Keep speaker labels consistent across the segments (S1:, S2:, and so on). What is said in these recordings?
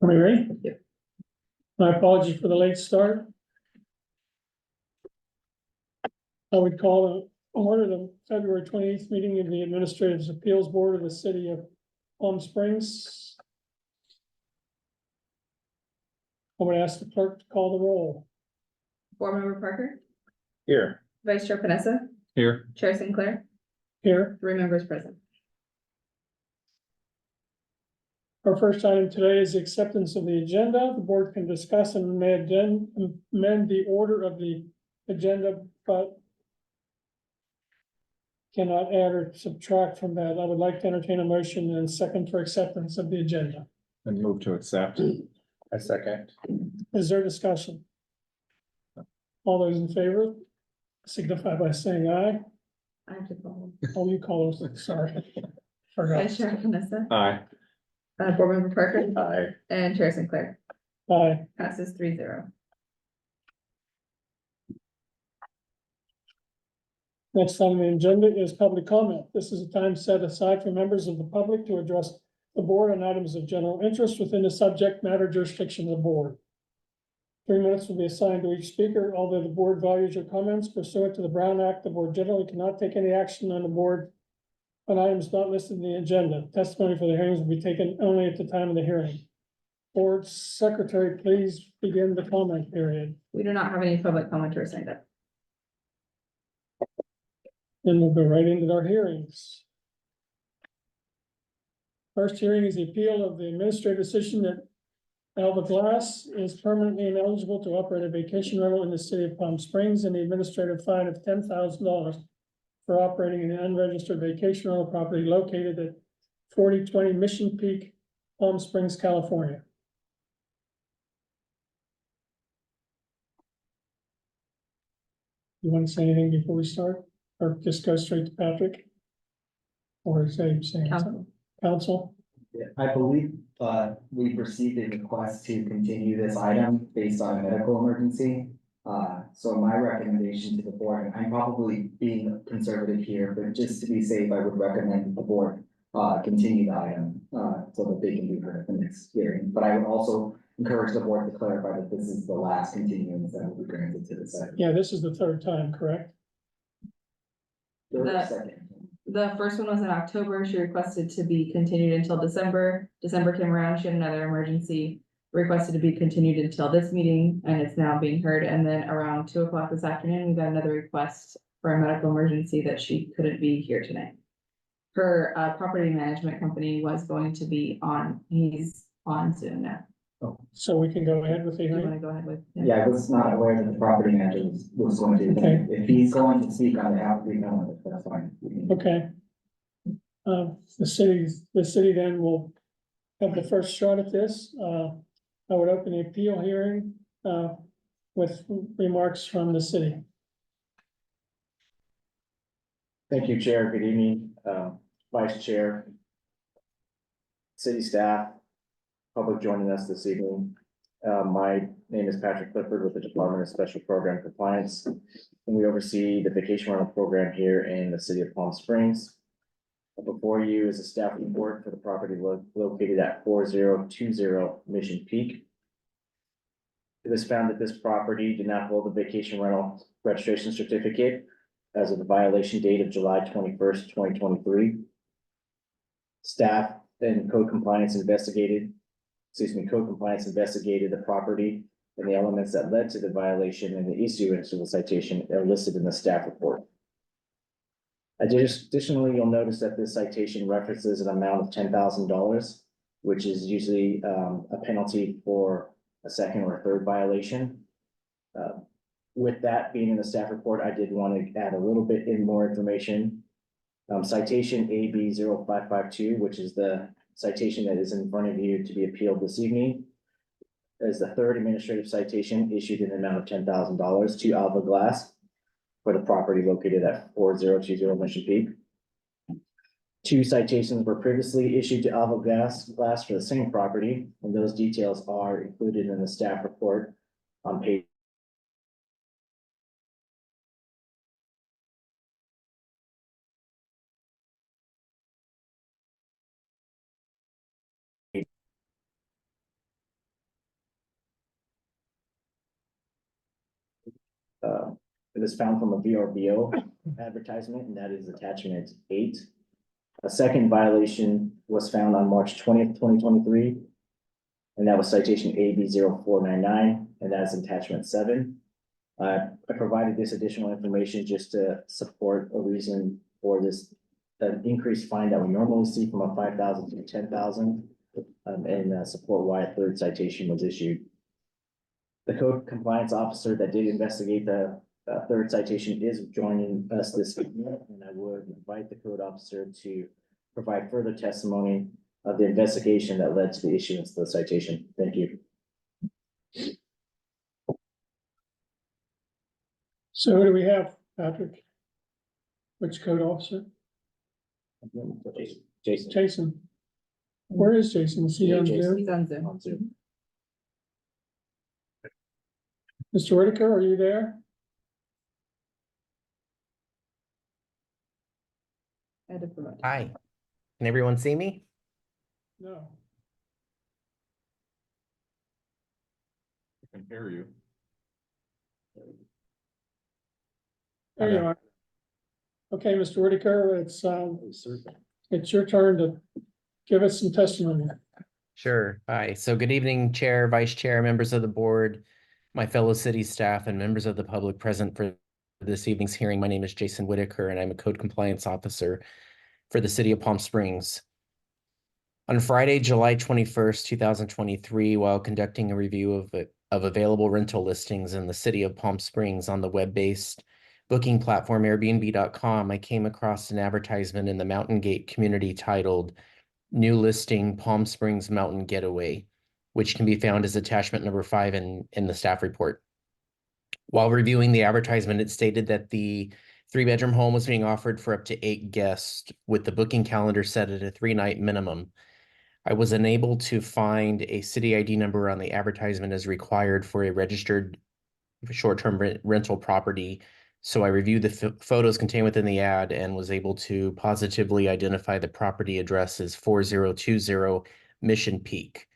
S1: Are we ready?
S2: Yep.
S1: My apologies for the late start. I would call to order the February 28th meeting of the Administrative Appeals Board of the City of Palm Springs. I would ask the clerk to call the roll.
S2: Board Member Parker,
S3: Here.
S2: Vice Chair Panessa,
S3: Here.
S2: Chair Sinclair,
S1: Here,
S2: 3 members present.
S1: our first item today is the acceptance of the agenda. The board can discuss and may then amend the order of the agenda, but cannot add or subtract from that. I would like to entertain a motion and a second for acceptance of the agenda.
S3: And move to accept. I second.
S1: Is there discussion? All those in favor signify by saying aye.
S2: I have to call.
S1: Oh, you call us, sorry. Forgot.
S2: Vice Chair Panessa,
S3: Aye.
S2: Board Member Parker,
S3: Aye.
S2: and Chair Sinclair,
S1: Aye.
S2: passes 3-0.
S1: Next on the agenda is public comment. This is a time set aside for members of the public to address the board on items of general interest within the subject matter jurisdiction of the board. 3 minutes will be assigned to each speaker. Although the board values your comments pursuant to the Brown Act, the board generally cannot take any action on the board on items not listed in the agenda. Testimony for the hearings will be taken only at the time of the hearing. Board Secretary, please begin the comment period.
S2: We do not have any public commenters signed up.
S1: Then we'll go right into our hearings. First hearing is the appeal of the administrative decision that Alva Glass is permanently ineligible to operate a vacation rental in the city of Palm Springs, and the administrative fine of $10,000 for operating an unregistered vacation rental property located at 4020 Mission Peak, Palm Springs, California. You want to say anything before we start, or just go straight to Patrick? Or say something?
S2: Council.
S1: Council?
S4: Yeah, I believe, we've received a request to continue this item based on a medical emergency. So my recommendation to the board, and I'm probably being conservative here, but just to be safe, I would recommend the board, continue the item, so that they can be heard at the next hearing. But I would also encourage the board to clarify that this is the last continuance that will be granted to this item.
S1: Yeah, this is the third time, correct?
S2: The-
S4: Second.
S2: The first one was in October. She requested to be continued until December. December came around, she had another emergency, requested to be continued until this meeting, and it's now being heard. And then around 2 o'clock this afternoon, we got another request for a medical emergency that she couldn't be here tonight. Her property management company was going to be on, he's on Zoom now.
S1: So we can go ahead with the
S2: Do you
S1: hearing?
S2: wanna go ahead with?
S4: Yeah, I was not aware that the property manager was going to,
S1: Okay.
S4: if he's going to speak on behalf of the owner, that's fine.
S1: Okay. The city then will have the first shot at this. I would open the appeal hearing, with remarks from the city.
S3: Thank you, Chair. Good evening, Vice Chair. City staff, public joining us this evening. My name is Patrick Clifford with the Department of Special Program Compliance, and we oversee the vacation rental program here in the city of Palm Springs. Before you is a staff report for the property located at 4020 Mission Peak. It was found that this property did not hold a vacation rental registration certificate as of the violation date of July 21st, 2023. Staff and code compliance investigated the property and the elements that led to the violation and the issuance of the citation are listed in the staff report. Additionally, you'll notice that this citation references an amount of $10,000, which is usually a penalty for a second or third violation. With that being in the staff report, I did want to add a little bit in more information. Citation AB 0552, which is the citation that is in front of you to be appealed this evening, is the third administrative citation issued in the amount of $10,000 to Alva Glass for the property located at 4020 Mission Peak. 2 citations were previously issued to Alva Glass for the same property, and those details are included in the staff report on page It is found from a VRBO advertisement, and that is attachment 8. A second violation was found on March 20th, 2023. And that was citation AB 0499, and that's attachment 7. I provided this additional information just to support a reason for this, an increased fine that we normally see from a 5,000 to 10,000, and support why a third citation was issued. The code compliance officer that did investigate the third citation is joining us this evening, and I would invite the code officer to provide further testimony of the investigation that led to the issuance of the citation. Thank you.
S1: So who do we have, Patrick? Which code officer?
S3: Jason.
S1: Jason. Where is Jason? Is he on
S3: Jason.
S1: Zoom?
S2: He's on Zoom.
S3: On Zoom.
S1: Mr. Whitaker, are you there?
S2: I had to provide.
S5: Hi, can everyone see me?
S1: No.
S6: I can hear you.
S1: There you
S5: Okay.
S1: are. Okay, Mr. Whitaker, it's your turn to give us some testimony.
S5: Sure. Hi. So good evening, Chair, Vice Chair, members of the board, my fellow city staff, and members of the public present for this evening's hearing. My name is Jason Whitaker, and I'm a code compliance officer for the city of Palm Springs. On Friday, July 21st, 2023, while conducting a review of available rental listings in the city of Palm Springs on the web-based booking platform Airbnb.com, I came across an advertisement in the Mountain Gate community titled New Listing Palm Springs Mountain Getaway, which can be found as attachment number 5 in the staff report. While reviewing the advertisement, it stated that the 3-bedroom home was being offered for up to 8 guests, with the booking calendar set at a 3-night minimum. I was unable to find a city ID number on the advertisement as required for a registered short-term rental property, so I reviewed the photos contained within the ad and was able to positively identify the property address as 4020 Mission Peak.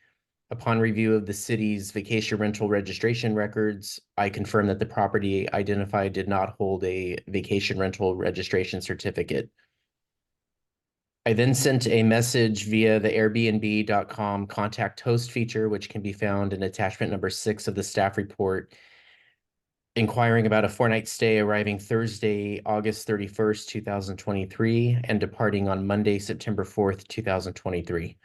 S5: Upon review of the city's vacation rental registration records, I confirmed that the property identified did not hold a vacation rental registration certificate. I then sent a message via the Airbnb.com contact host feature, which can be found in attachment number 6 of the staff report, inquiring about a 4-night stay arriving Thursday, August 31st, 2023, and departing on Monday, September 4th, 2023.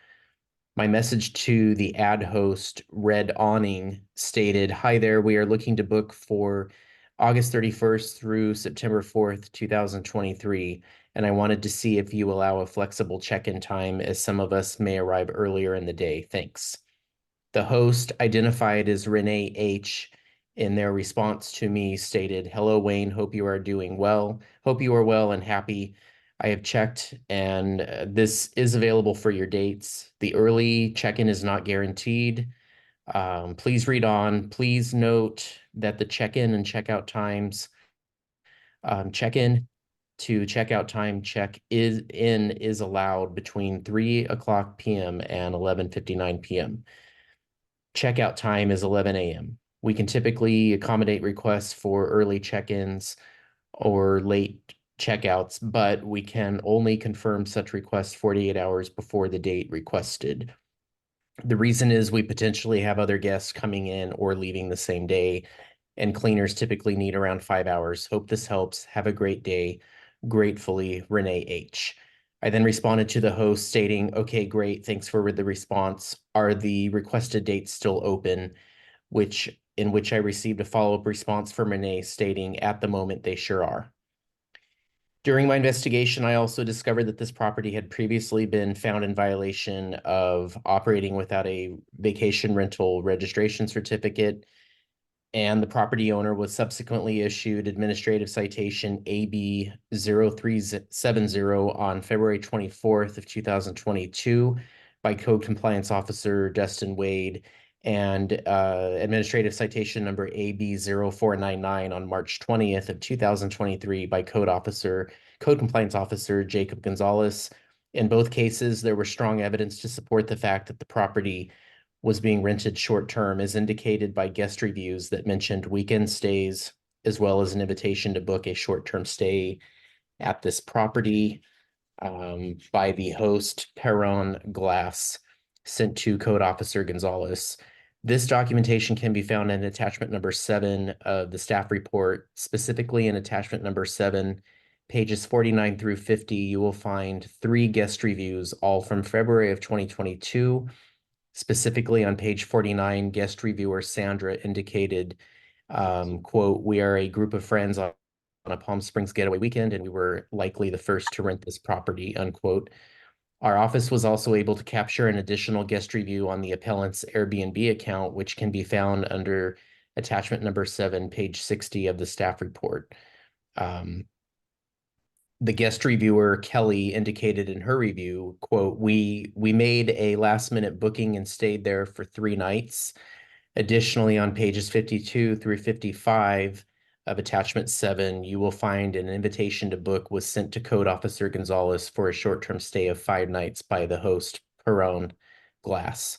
S5: My message to the ad host, Red Awning, stated, "Hi there, we are looking to book for August 31st through September 4th, 2023, and I wanted to see if you allow a flexible check-in time, as some of us may arrive earlier in the day. Thanks." The host, identified as Renee H., in their response to me stated, "Hello, Wayne, hope you are doing well. Hope you are well and happy. I have checked, and this is available for your dates. The early check-in is not guaranteed. Please read on. Please note that the check-in and checkout times, check-in to checkout time is allowed between 3:00 p.m. and 11:59 p.m. Checkout time is 11 a.m. We can typically accommodate requests for early check-ins or late checkouts, but we can only confirm such requests 48 hours before the date requested. The reason is we potentially have other guests coming in or leaving the same day, and cleaners typically need around 5 hours. Hope this helps. Have a great day. Gratefully, Renee H." I then responded to the host stating, "Okay, great. Thanks for the response. Are the requested dates still open?" In which I received a follow-up response from Renee stating, "At the moment, they sure are." During my investigation, I also discovered that this property had previously been found in violation of operating without a vacation rental registration certificate, and the property owner was subsequently issued administrative citation AB 0370 on February 24th of 2022 by Code Compliance Officer Dustin Wade, and administrative citation number AB 0499 on March 20th of 2023 by Code Compliance Officer Jacob Gonzalez. In both cases, there was strong evidence to support the fact that the property was being rented short-term, as indicated by guest reviews that mentioned weekend stays, as well as an invitation to book a short-term stay at this property by the host, Perron Glass, sent to Code Officer Gonzalez. This documentation can be found in attachment number 7 of the staff report. Specifically in attachment number 7, pages 49 through 50, you will find 3 guest reviews, all from February of 2022. Specifically on page 49, guest reviewer Sandra indicated, quote, "We are a group of friends on a Palm Springs getaway weekend, and we were likely the first to rent this property," unquote. Our office was also able to capture an additional guest review on the appellant's Airbnb account, which can be found under attachment number 7, page 60 of the staff report. The guest reviewer, Kelly, indicated in her review, quote, we made a last minute booking and stayed there for 3 nights. Additionally, on pages 52 through 55 of attachment 7, you will find an invitation to book was sent to Code Officer Gonzalez for a short-term stay of 5 nights by the host, Perron Glass.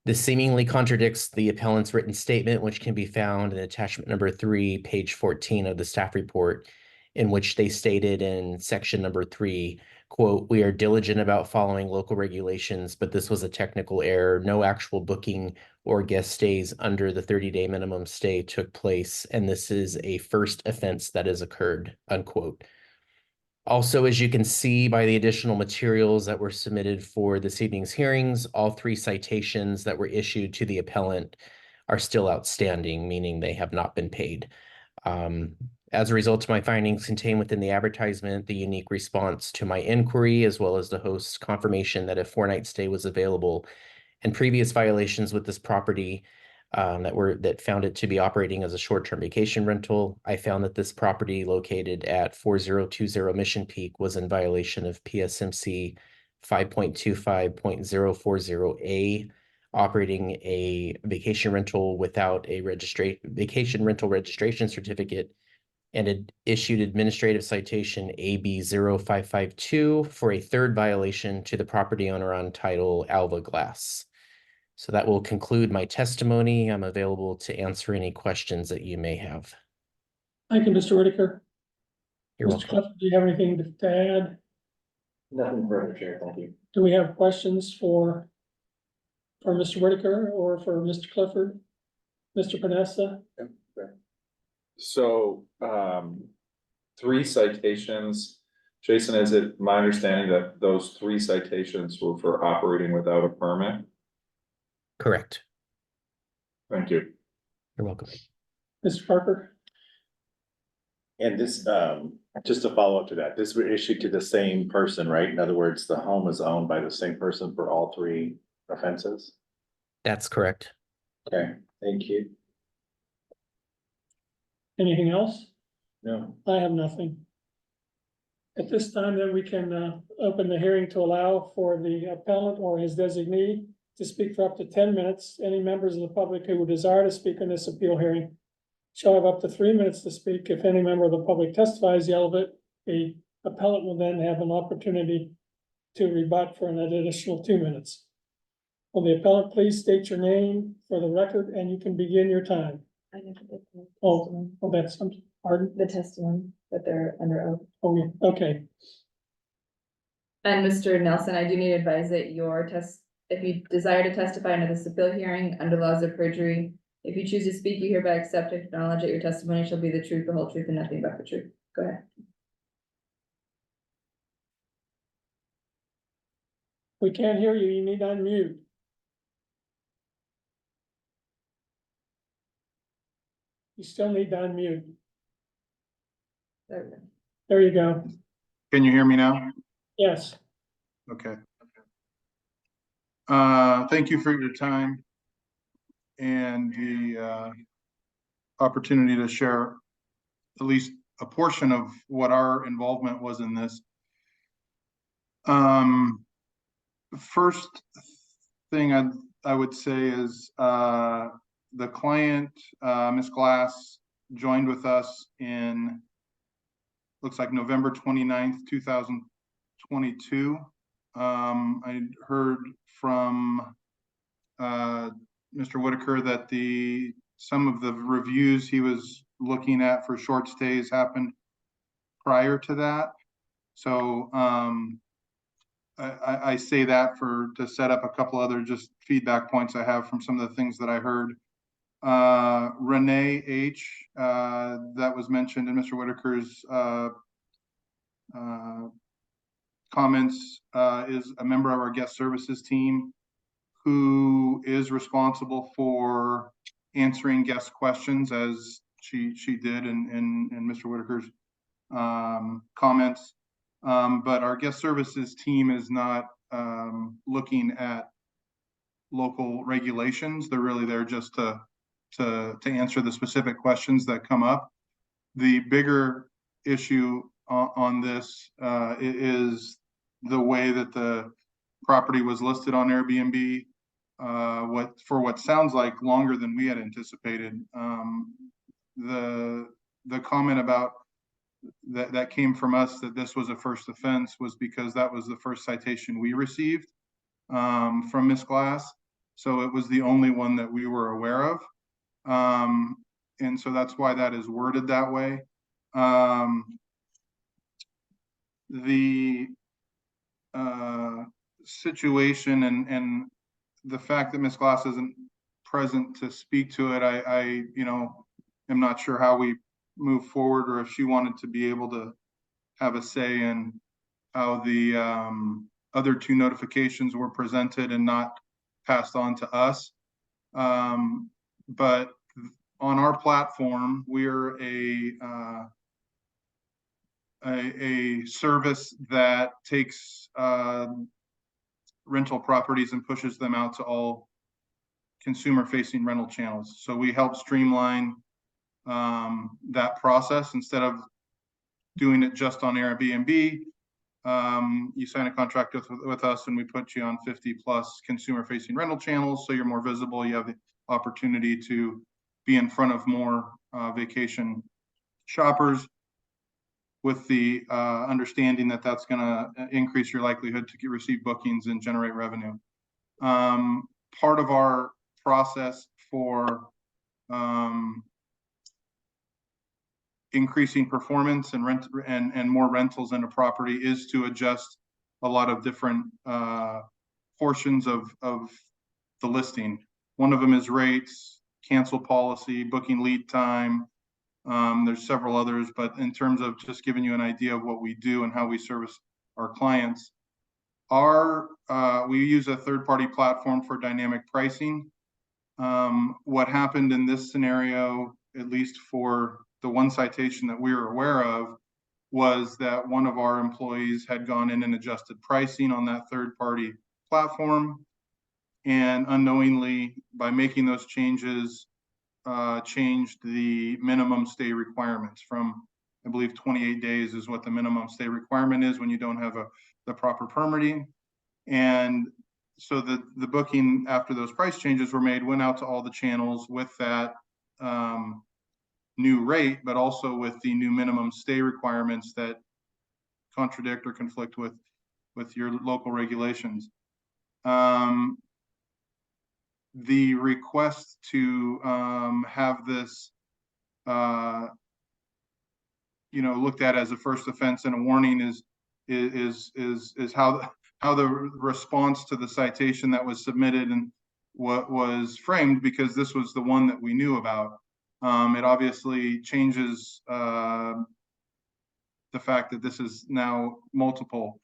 S5: This seemingly contradicts the appellant's written statement, which can be found in attachment number 3, page 14 of the staff report, in which they stated in section number 3, quote, "We are diligent about following local regulations, but this was a technical error. No actual booking or guest stays under the 30-day minimum stay took place, and this is a first offense that has occurred," unquote. Also, as you can see by the additional materials that were submitted for this evening's hearings, all 3 citations that were issued to the appellant are still outstanding, meaning they have not been paid. As a result of my findings contained within the advertisement, the unique response to my inquiry, as well as the host's confirmation that a 4-night stay was available, and previous violations with this property that found it to be operating as a short-term vacation rental, I found that this property located at 4020 Mission Peak was in violation of PSMC 5.25.040A, operating a vacation rental without a vacation rental registration certificate, and it issued administrative citation AB 0552 for a 3rd violation to the property owner on title Alva Glass. So that will conclude my testimony. I'm available to answer any questions that you may have.
S1: Thank you, Mr. Whitaker.
S5: You're
S1: Mr.
S5: welcome.
S1: Clifford, do you have anything to add?
S3: Nothing further, Chair, thank you.
S1: Do we have questions for Mr. Whitaker or for Mr. Clifford? Mr. Panessa?
S6: So, 3 citations. Jason, is it my understanding that those 3 citations were for operating without a permit?
S5: Correct.
S6: Thank you.
S5: You're welcome.
S1: Mr. Parker?
S7: And this, just to follow up to that, this was issued to the same person, right? In other words, the home is owned by the same person for all 3 offenses?
S5: That's correct.
S7: Okay, thank you.
S1: Anything else?
S7: No.
S1: I have nothing. At this time, then we can open the hearing to allow for the appellant or his designee to speak for up to 10 minutes. Any members of the public who would desire to speak in this appeal hearing shall have up to 3 minutes to speak. If any member of the public testifies the appellant will then have an opportunity to rebut for an additional 2 minutes. Will the appellant please state your name for the record, and you can begin your time.
S2: I never did the
S1: Oh, that's, pardon?
S2: the testimony that they're under oath.
S1: Oh, yeah, okay.
S2: And Mr. Nelson, I do need to advise that if you desire to testify under this appeal hearing under laws of perjury, if you choose to speak, you hereby accept and acknowledge that your testimony shall be the truth, the whole truth, and nothing but the truth. Go ahead.
S1: We can't hear you. You need to unmute. You still need to unmute.
S2: There we go.
S1: There you go.
S8: Can you hear me now?
S1: Yes.
S8: Okay. Thank you for your time and the opportunity to share at least a portion of what our involvement was in this. First thing I would say is the client, Ms. Glass, joined with us in, looks like November 29th, 2022. I heard from Mr. Whitaker that some of the reviews he was looking at for short stays happened prior to that. So, I say that to set up a couple other just feedback points I have from some of the things that I heard. Renee H, that was mentioned in Mr. Whitaker's, comments, is a member of our guest services team who is responsible for answering guest questions as she did in Mr. Whitaker's comments. But our guest services team is not looking at local regulations. They're really there just to answer the specific questions that come up. The bigger issue on this is the way that the property was listed on Airbnb. What sounds like longer than we had anticipated. The comment about that came from us that this was a first offense was because that was the first citation we received from Ms. Glass. So it was the only one that we were aware of. And so that's why that is worded that way. The situation and the fact that Ms. Glass isn't present to speak to it, I am not sure how we move forward, or if she wanted to be able to have a say in how the other two notifications were presented and not passed on to us. But on our platform, we're a service that takes rental properties and pushes them out to all consumer-facing rental channels. So we help streamline that process. Instead of doing it just on Airbnb, you sign a contract with us and we put you on 50+ consumer-facing rental channels, so you're more visible. You have the opportunity to be in front of more vacation shoppers, with the understanding that that's going to increase your likelihood to receive bookings and generate revenue. Part of our process for increasing performance and more rentals in a property is to adjust a lot of different portions of the listing. One of them is rates, cancel policy, booking lead time. There's several others, but in terms of just giving you an idea of what we do and how we service our clients, we use a third-party platform for dynamic pricing. What happened in this scenario, at least for the one citation that we were aware of, was that one of our employees had gone in and adjusted pricing on that third-party platform, and unknowingly, by making those changes, changed the minimum stay requirements from, I believe, 28 days is what the minimum stay requirement is when you don't have the proper permitting. And so the booking after those price changes were made went out to all the channels with that new rate, but also with the new minimum stay requirements that contradict or conflict with your local regulations. The request to have this looked at as a first offense and a warning is how the response to the citation that was submitted and what was framed, because this was the one that we knew about. It obviously changes the fact that this is now multiple,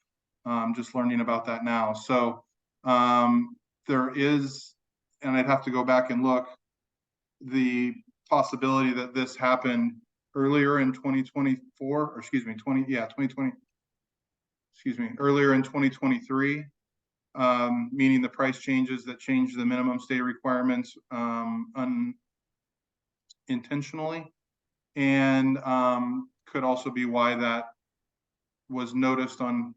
S8: just learning about that now. So there is, and I'd have to go back and look, the possibility that this happened earlier in 2024, or excuse me, earlier in 2023, meaning the price changes that changed the minimum stay requirements unintentionally, and could also be why that was noticed on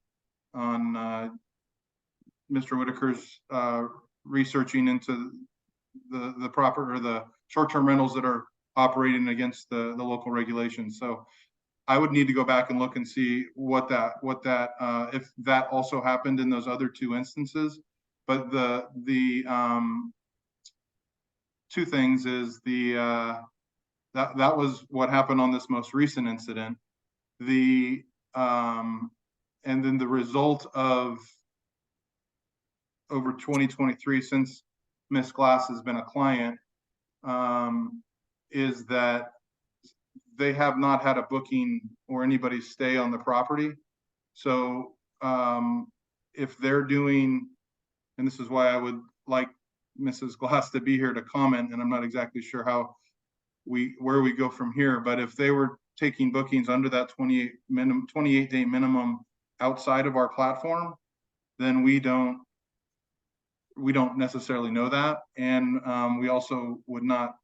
S8: Mr. Whitaker's researching into the proper or the short-term rentals that are operating against the local regulations. So I would need to go back and look and see what that if that also happened in those other two instances. But the two things is the that was what happened on this most recent incident. The, and then the result of over 2023, since Miss Glass has been a client, is that they have not had a booking or anybody stay on the property. So, if they're doing, and this is why I would like Mrs. Glass to be here to comment, and I'm not exactly sure where we go from here, but if they were taking bookings under that 28-day minimum outside of our platform, then we don't necessarily know that. And, we also would not,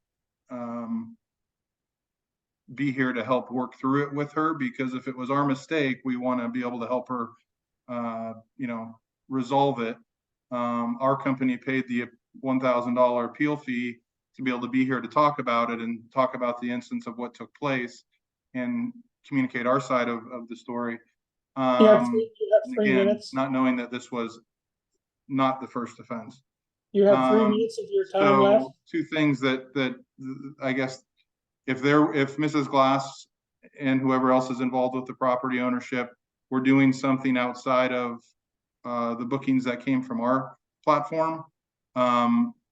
S8: be here to help work through it with her, because if it was our mistake, we want to be able to help her, resolve it. Our company paid the $1,000 appeal fee to be able to be here to talk about it and talk about the instance of what took place and communicate our side of the story.
S1: You have
S8: And
S1: 3
S8: again,
S1: minutes.
S8: not knowing that this was not the first offense.
S1: You have 3 minutes of your time
S8: So
S1: left.
S8: two things that I guess, if Mrs. Glass and whoever else is involved with the property ownership were doing something outside of the bookings that came from our platform,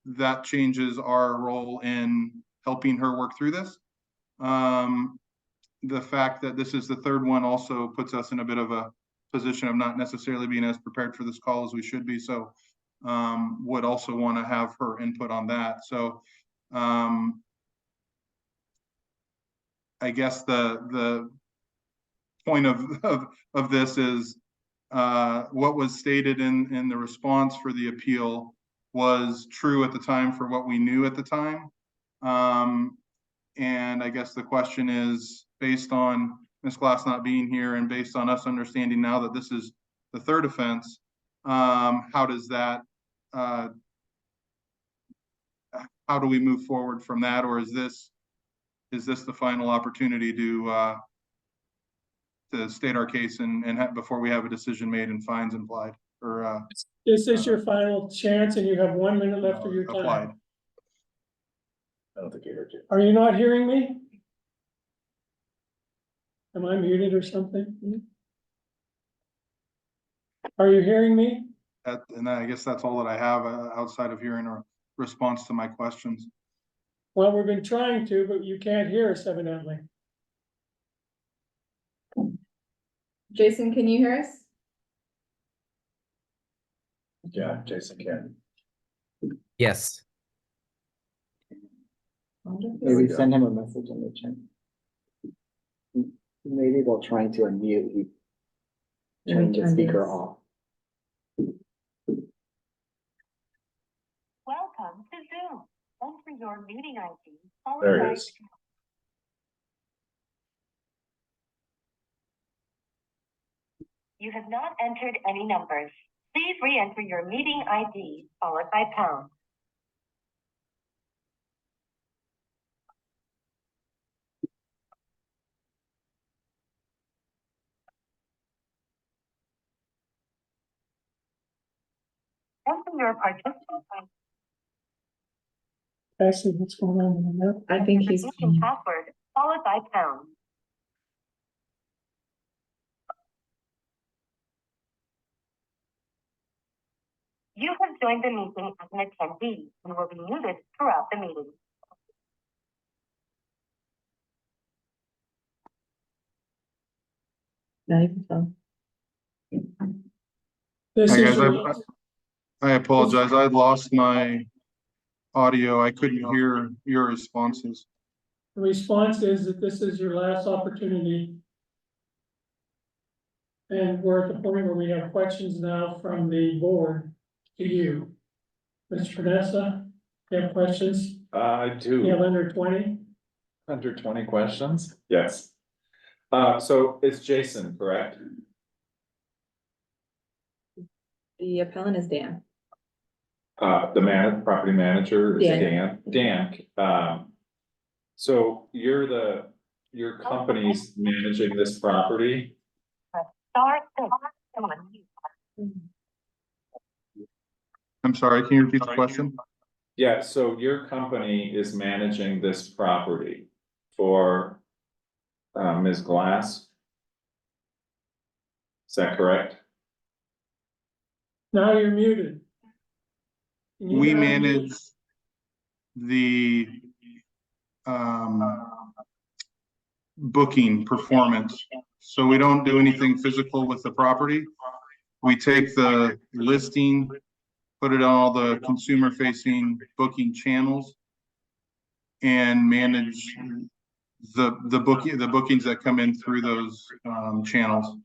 S8: that changes our role in helping her work through this. The fact that this is the third one also puts us in a bit of a position of not necessarily being as prepared for this call as we should be. So, would also want to have her input on that. So, I guess the point of this is, what was stated in the response for the appeal was true at the time for what we knew at the time. And I guess the question is, based on Ms. Glass not being here and based on us understanding now that this is the third offense, how does that, how do we move forward from that? Or is this the final opportunity to state our case and before we have a decision made and fines applied or
S1: This is your final chance and you have 1 minute left of your
S8: applied?
S1: time.
S7: I don't think you heard you.
S1: Are you not hearing me? Am I muted or something? Are you hearing me?
S8: And I guess that's all that I have outside of hearing a response to my questions.
S1: Well, we've been trying to, but you can't hear us evidently.
S2: Jason, can you hear us?
S7: Yeah, Jason can.
S5: Yes.
S4: Maybe send him a message in the chat. Maybe while trying to unmute, he turned the speaker off.
S9: Welcome to Zoom. Enter your meeting ID.
S7: There it is.
S9: You have not entered any numbers. Please re-enter your meeting ID followed by pound. Enter your participant ID.
S1: Actually, what's going on in there?
S2: I think he's.
S9: Using password followed by pound. You have joined the meeting as an attendee and will be muted throughout the meeting.
S2: Now you can tell.
S1: This
S8: Hi,
S1: is
S8: guys,
S1: your,
S8: I apologize. I lost my audio. I couldn't hear your responses.
S1: the response is that this is your last opportunity. And we're at the point where we have questions now from the board to you. Mr. Vanessa, you have questions?
S6: I do.
S1: You have under 20?
S6: Under 20 questions? Yes. So it's Jason, correct?
S2: The appellant is Dan.
S6: The property manager is
S2: Dan.
S6: Dan. So your company's managing this property?
S9: Star 6.
S8: I'm sorry, can you repeat the question?
S6: Yeah, so your company is managing this property for Ms. Glass. Is that correct?
S1: Now you're muted. You need
S8: We
S1: to unmute.
S8: manage the booking performance. So we don't do anything physical with the property. We take the listing, put it on all the consumer facing booking channels, and manage the bookings that come in through those channels.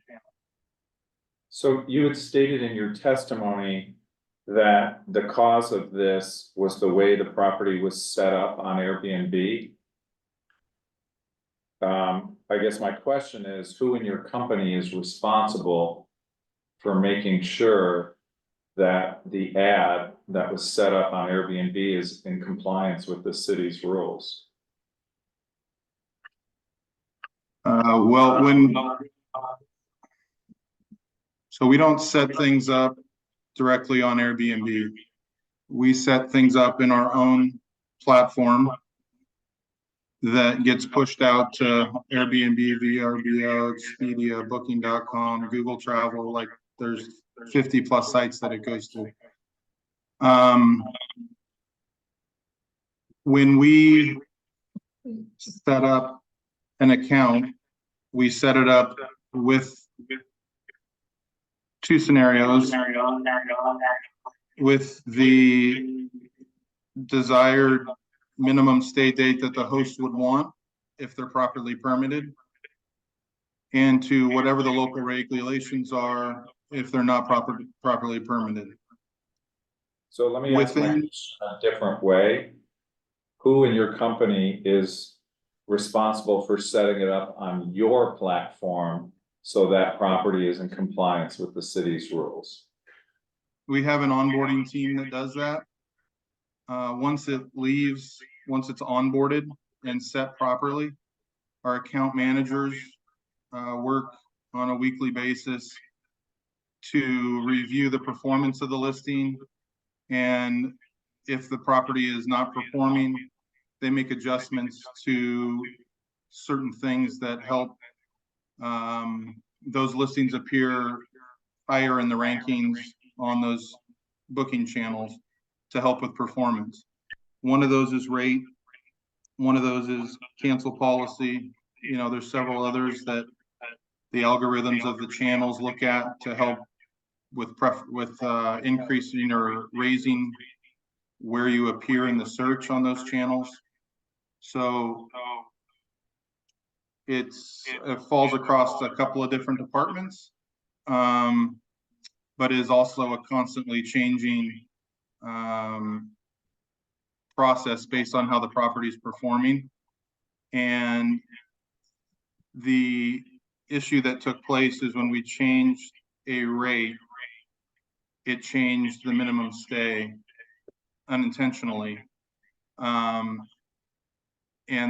S6: So you had stated in your testimony that the cause of this was the way the property was set up on Airbnb. I guess my question is, who in your company is responsible for making sure that the ad that was set up on Airbnb is in compliance with the city's rules?
S8: So we don't set things up directly on Airbnb. We set things up in our own platform that gets pushed out to Airbnb, VRBO, Expedia, Booking.com, Google Travel, like there's 50 plus sites that it goes to. When we set up an account, we set it up with two scenarios. With the desired minimum stay date that the host would want, if they're properly permitted, and to whatever the local regulations are, if they're not properly permitted.
S6: So let me ask my question a different way. Who in your company is responsible for setting it up on your platform so that property is in compliance with the city's rules?
S8: We have an onboarding team that does that. Once it's onboarded and set properly, our account managers work on a weekly basis to review the performance of the listing. And if the property is not performing, they make adjustments to certain things that help those listings appear higher in the rankings on those booking channels to help with performance. One of those is rate. One of those is cancel policy. You know, there's several others that the algorithms of the channels look at to help with increasing or raising where you appear in the search on those channels. So it falls across a couple of different departments, but is also a constantly changing process based on how the property is performing. And the issue that took place is when we changed a rate, it changed the minimum stay unintentionally. And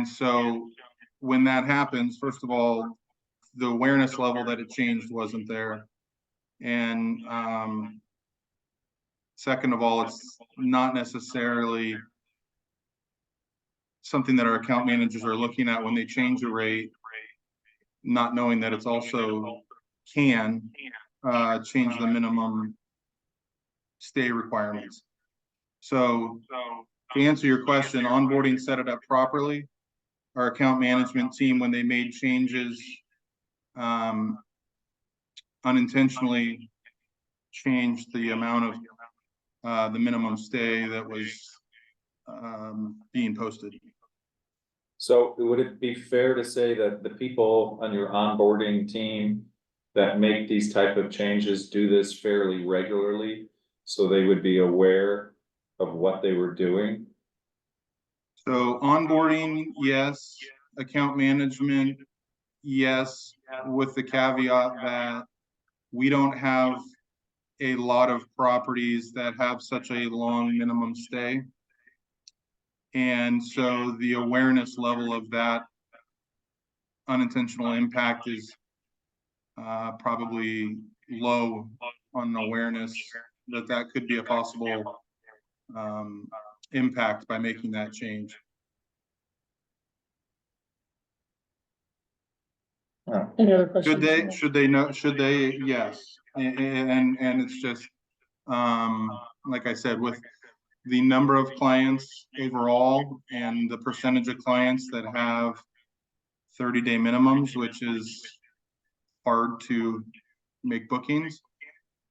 S8: so when that happens, first of all, the awareness level that it changed wasn't there. And second of all, it's not necessarily something that our account managers are looking at when they change a rate, not knowing that it's also can change the minimum stay requirements. So to answer your question, onboarding set it up properly. Our account management team, when they made changes, unintentionally changed the amount of the minimum stay that was being posted.
S6: So would it be fair to say that the people on your onboarding team that make these type of changes do this fairly regularly, so they would be aware of what they were doing?
S8: So onboarding, yes. Account management, yes, with the caveat that we don't have a lot of properties that have such a long minimum stay. And so the awareness level of that unintentional impact is probably low on awareness that could be a possible impact by making that change.
S1: Any other questions?
S8: Should they know, yes, and it's just, like I said, with the number of clients overall and the percentage of clients that have 30-day minimums, which is hard to make bookings,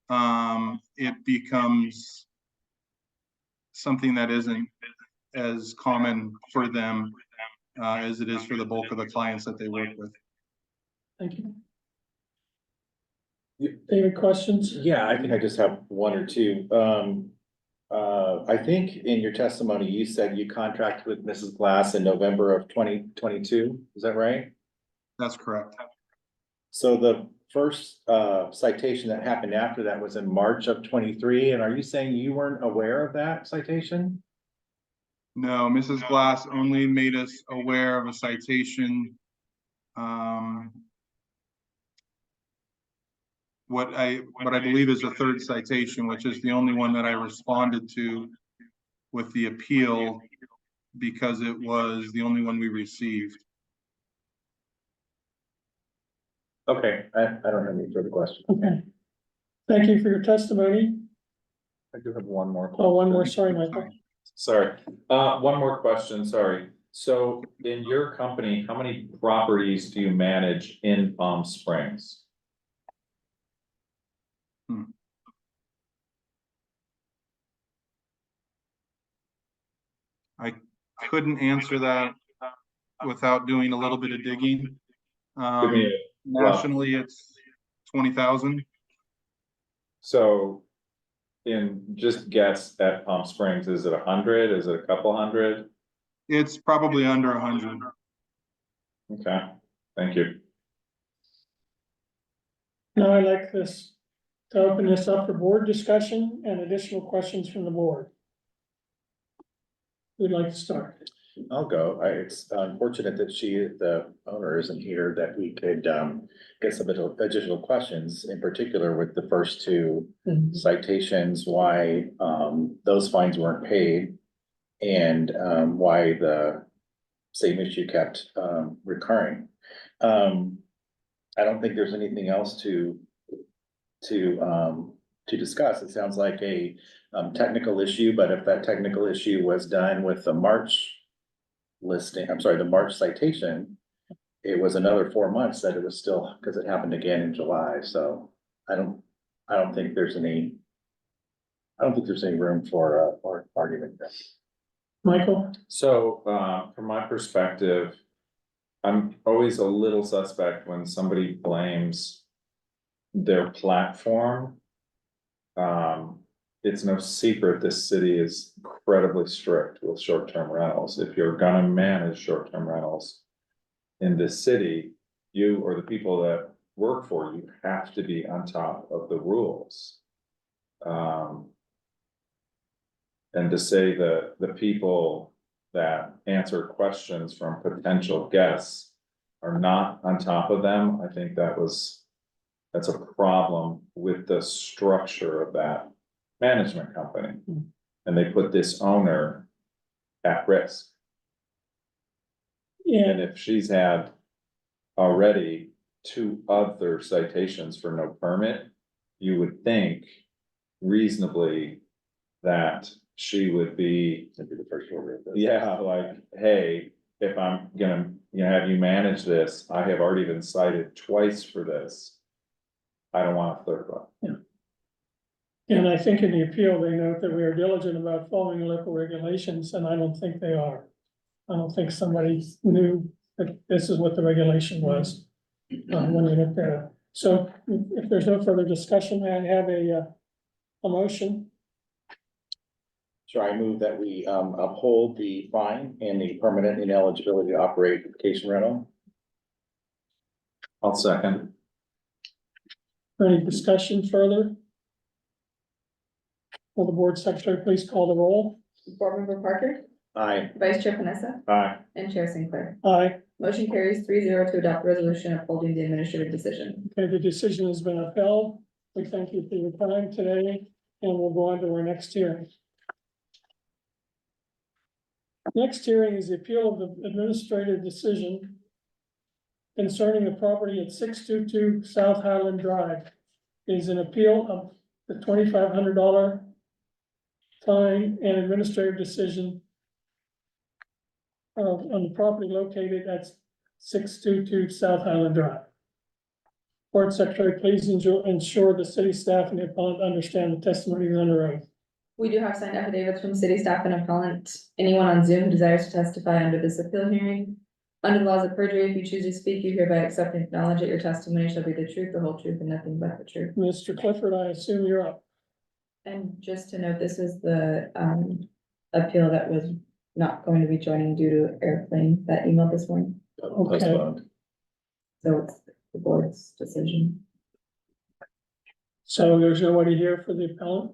S8: it becomes something that isn't as common for them as it is for the bulk of the clients that they work with.
S1: Thank you. David, questions?
S7: Yeah, I think I just have one or two. I think in your testimony, you said you contracted with Mrs. Glass in November of 2022. Is that right?
S8: That's correct.
S7: So the first citation that happened after that was in March of 23. And are you saying you weren't aware of that citation?
S8: No, Mrs. Glass only made us aware of a citation. What I believe is the third citation, which is the only one that I responded to with the appeal because it was the only one we received.
S7: Okay, I don't have any further questions.
S1: Okay. Thank you for your testimony.
S6: I do have one more.
S1: Oh, one more,
S6: question.
S1: sorry, Michael.
S6: Sorry, one more question, sorry. So in your company, how many properties do you manage in Palm Springs?
S8: I couldn't answer that without doing a little bit of digging.
S6: Give me a rough-
S8: Nationally, it's 20,000.
S6: So in just guess at Palm Springs, is it 100? Is it a couple hundred?
S8: It's probably under 100.
S6: Okay, thank you.
S1: Now I'd like this to open this up for board discussion and additional questions from the board. Who'd like to start?
S7: I'll go. It's unfortunate that the owner isn't here, that we could get some additional questions, in particular with the first two citations, why those fines weren't paid. And why the same issue kept recurring. I don't think there's anything else to discuss. It sounds like a technical issue, but if that technical issue was done with the March listing, I'm sorry, the March citation, it was another 4 months that it was still, because it happened again in July. So I don't think there's any room for argument there.
S1: Michael?
S6: So, from my perspective, I'm always a little suspect when somebody blames their platform. It's no secret this city is incredibly strict with short-term rentals. If you're gonna manage short-term rentals in this city, you or the people that work for you have to be on top of the rules. And to say that the people that answer questions from potential guests are not on top of them, I think that's a problem with the structure of that management company. And they put this owner at risk.
S1: Yeah,
S6: And if she's had already 2 other citations for no permit, you would think reasonably that she would be,
S7: The first order of this.
S6: yeah, like, hey, if I'm gonna, have you manage this, I have already been cited twice for this. I don't want a third one.
S1: and I think in the appeal, they note that we are diligent about following local regulations, and I don't think they are. I don't think somebody knew that this is what the regulation was when they looked at it. So if there's no further discussion, may I have a motion?
S7: Sure, I move that we uphold the fine and the permanent ineligibility to operate vacation rental.
S6: I'll second.
S1: Any discussion further? Will the board secretary please call the roll?
S2: Board Member Parker,
S7: Aye.
S2: Vice Chair Panessa,
S6: Aye.
S2: and Chair Sinclair.
S1: Aye.
S2: Motion carries 3-0 to adopt resolution upholding the administrative decision.
S1: Okay, the decision has been upheld. We thank you for your time today, and we'll go on to our next hearing. Next hearing is the appeal of the administrative decision concerning the property at 622 South Highland Drive. It is an appeal of the $2,500 fine and administrative decision on the property located at 622 South Highland Drive. Board Secretary, please ensure the city staff and the appellant understand the testimony is under oath.
S2: We do have signed affidavits from city staff and appellant. Anyone on Zoom who desires to testify under this appeal hearing. Under the laws of perjury, if you choose to speak, you hereby accept and acknowledge that your testimony shall be the truth, the whole truth, and nothing but the truth.
S1: Mr. Clifford, I assume you're up.
S2: And just to note, this is the appeal that was not going to be joining due to airplane that emailed this morning.
S7: Postponed.
S2: So it's the board's decision.
S1: So there's nobody here for the appellant?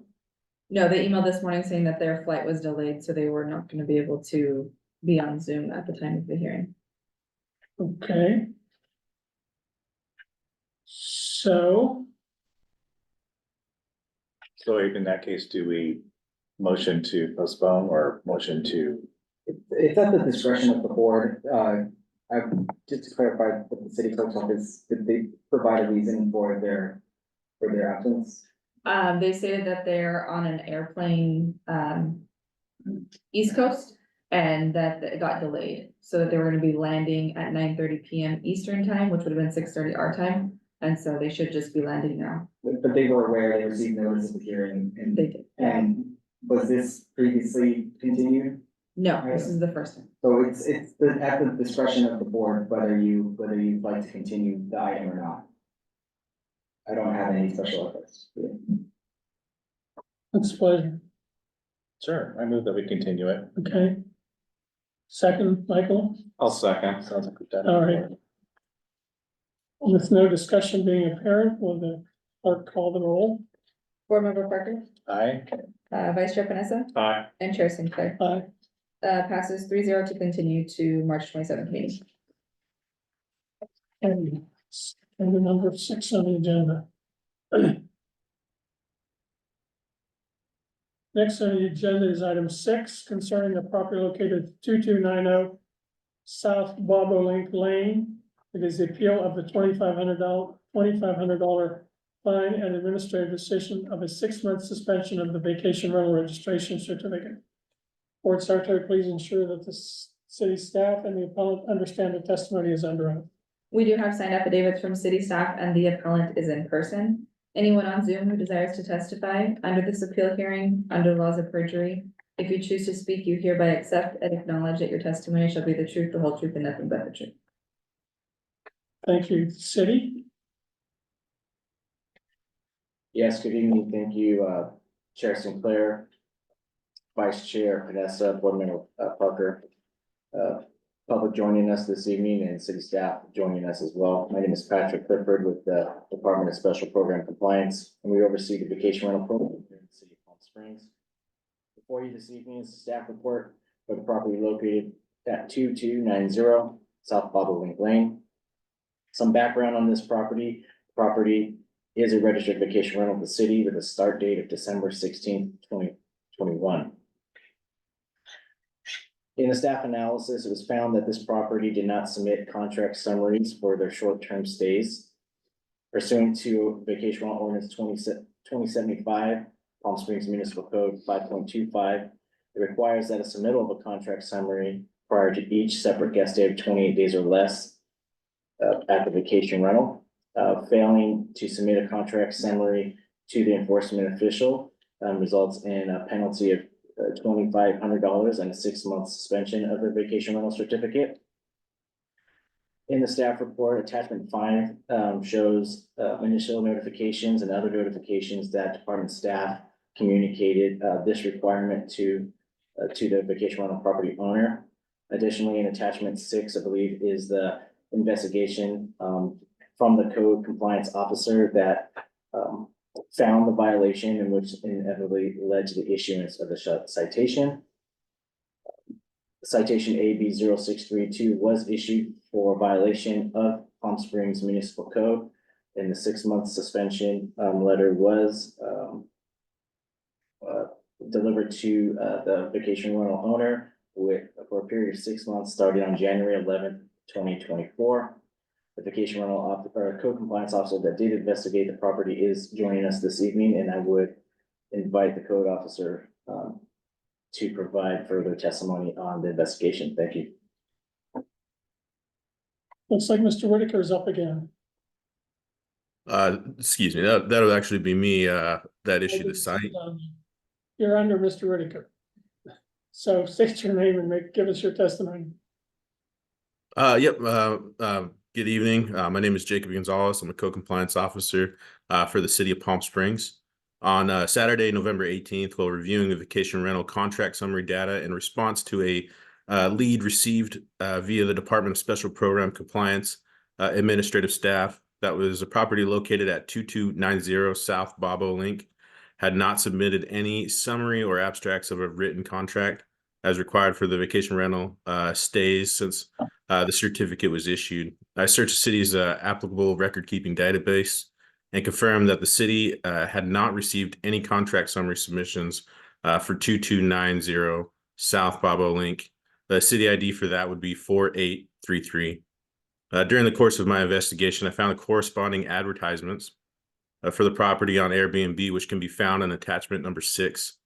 S2: No, they emailed this morning saying that their flight was delayed, so they were not gonna be able to be on Zoom at the time of the hearing.
S1: Okay. So,
S7: So in that case, do we motion to postpone or motion to?
S4: It's at the discretion of the board. Just to clarify, what the city clerk's office, did they provide a reason for their absence?
S2: They stated that they're on an airplane, East Coast, and that it got delayed. So that they were gonna be landing at 9:30 PM Eastern time, which would have been 6:30 our time, and so they should just be landing now.
S4: But they were aware, they received notice of the hearing,
S2: They did.
S4: and was this previously continued?
S2: No, this is the first time.
S4: So it's at the discretion of the board whether you'd like to continue the item or not. I don't have any special efforts.
S1: it's a pleasure.
S7: Sure, I move that we continue it.
S1: Okay. Second, Michael?
S6: I'll second.
S7: Sounds like we've done. it
S1: All right.
S7: before.
S1: With no discussion being apparent, will the clerk call the roll?
S2: Board Member Parker,
S7: Aye.
S2: Vice Chair Panessa,
S6: Aye.
S2: and Chair Sinclair.
S1: Aye.
S2: Passes 3-0 to continue to March 27th meeting.
S1: And the number 6 on the agenda. Next on the agenda is item 6 concerning the property located at 2290 South Bobolink Lane. It is the appeal of the $2,500 fine and administrative decision of a 6-month suspension of the vacation rental registration certificate. Board Secretary, please ensure that the city staff and the appellant understand the testimony is under oath.
S2: We do have signed affidavits from city staff and the appellant is in person. Anyone on Zoom who desires to testify under this appeal hearing, under the laws of perjury. If you choose to speak, you hereby accept and acknowledge that your testimony shall be the truth, the whole truth, and nothing but the truth.
S1: Thank you, city.
S3: Yes, good evening. Thank you, Chair Sinclair, Vice Chair Panessa, Board Member Parker, public joining us this evening, and city staff joining us as well. My name is Patrick Clifford with the Department of Special Program Compliance, and we oversee the vacation rental program here in the city of Palm Springs. Before you this evening is the staff report for the property located at 2290 South Bobolink Lane. Some background on this property. Property is a registered vacation rental of the city with a start date of December 16th, 2021. In the staff analysis, it was found that this property did not submit contract summaries for their short-term stays. Pursuant to Vacation Rental Ordinance 2075, Palm Springs Municipal Code 5.25, it requires that a submittal of a contract summary prior to each separate guest day of 28 days or less at the vacation rental. Failing to submit a contract summary to the enforcement official results in a penalty of $2,500 and a 6-month suspension of the vacation rental certificate. In the staff report, attachment 5 shows initial notifications and other notifications that department staff communicated this requirement to the vacation rental property owner. Additionally, in attachment 6, I believe, is the investigation from the code compliance officer that found the violation, and which inevitably led to the issuance of the citation. Citation AB 0632 was issued for violation of Palm Springs Municipal Code, and the 6-month suspension letter was delivered to the vacation rental owner for a period of 6 months, starting on January 11th, 2024. the vacation rental or code compliance officer that did investigate the property is joining us this evening, and I would invite the code officer to provide further testimony on the investigation. Thank you.
S1: Looks like Mr. Whitaker is up again.
S10: Excuse me, that'll actually be me, that issued the site.
S1: You're under Mr. Whitaker. So state your name and give us your testimony.
S10: Yep, good evening. My name is Jacob Gonzalez. I'm a co-compliance officer, for the city of Palm Springs. On, Saturday, November 18th, while reviewing the vacation rental contract summary data in response to a, lead received, via the Department of Special Program Compliance, administrative staff, that was a property located at 2290 South Bobo Link, had not submitted any summary or abstracts of a written contract as required for the vacation rental stays since the certificate was issued. I searched the city's applicable record-keeping database and confirmed that the city had not received any contract summary submissions for 2290 South Bobo Link. The city ID for that would be 4833. During the course of my investigation, I found the corresponding advertisements for the property on Airbnb, which can be found in attachment number 6,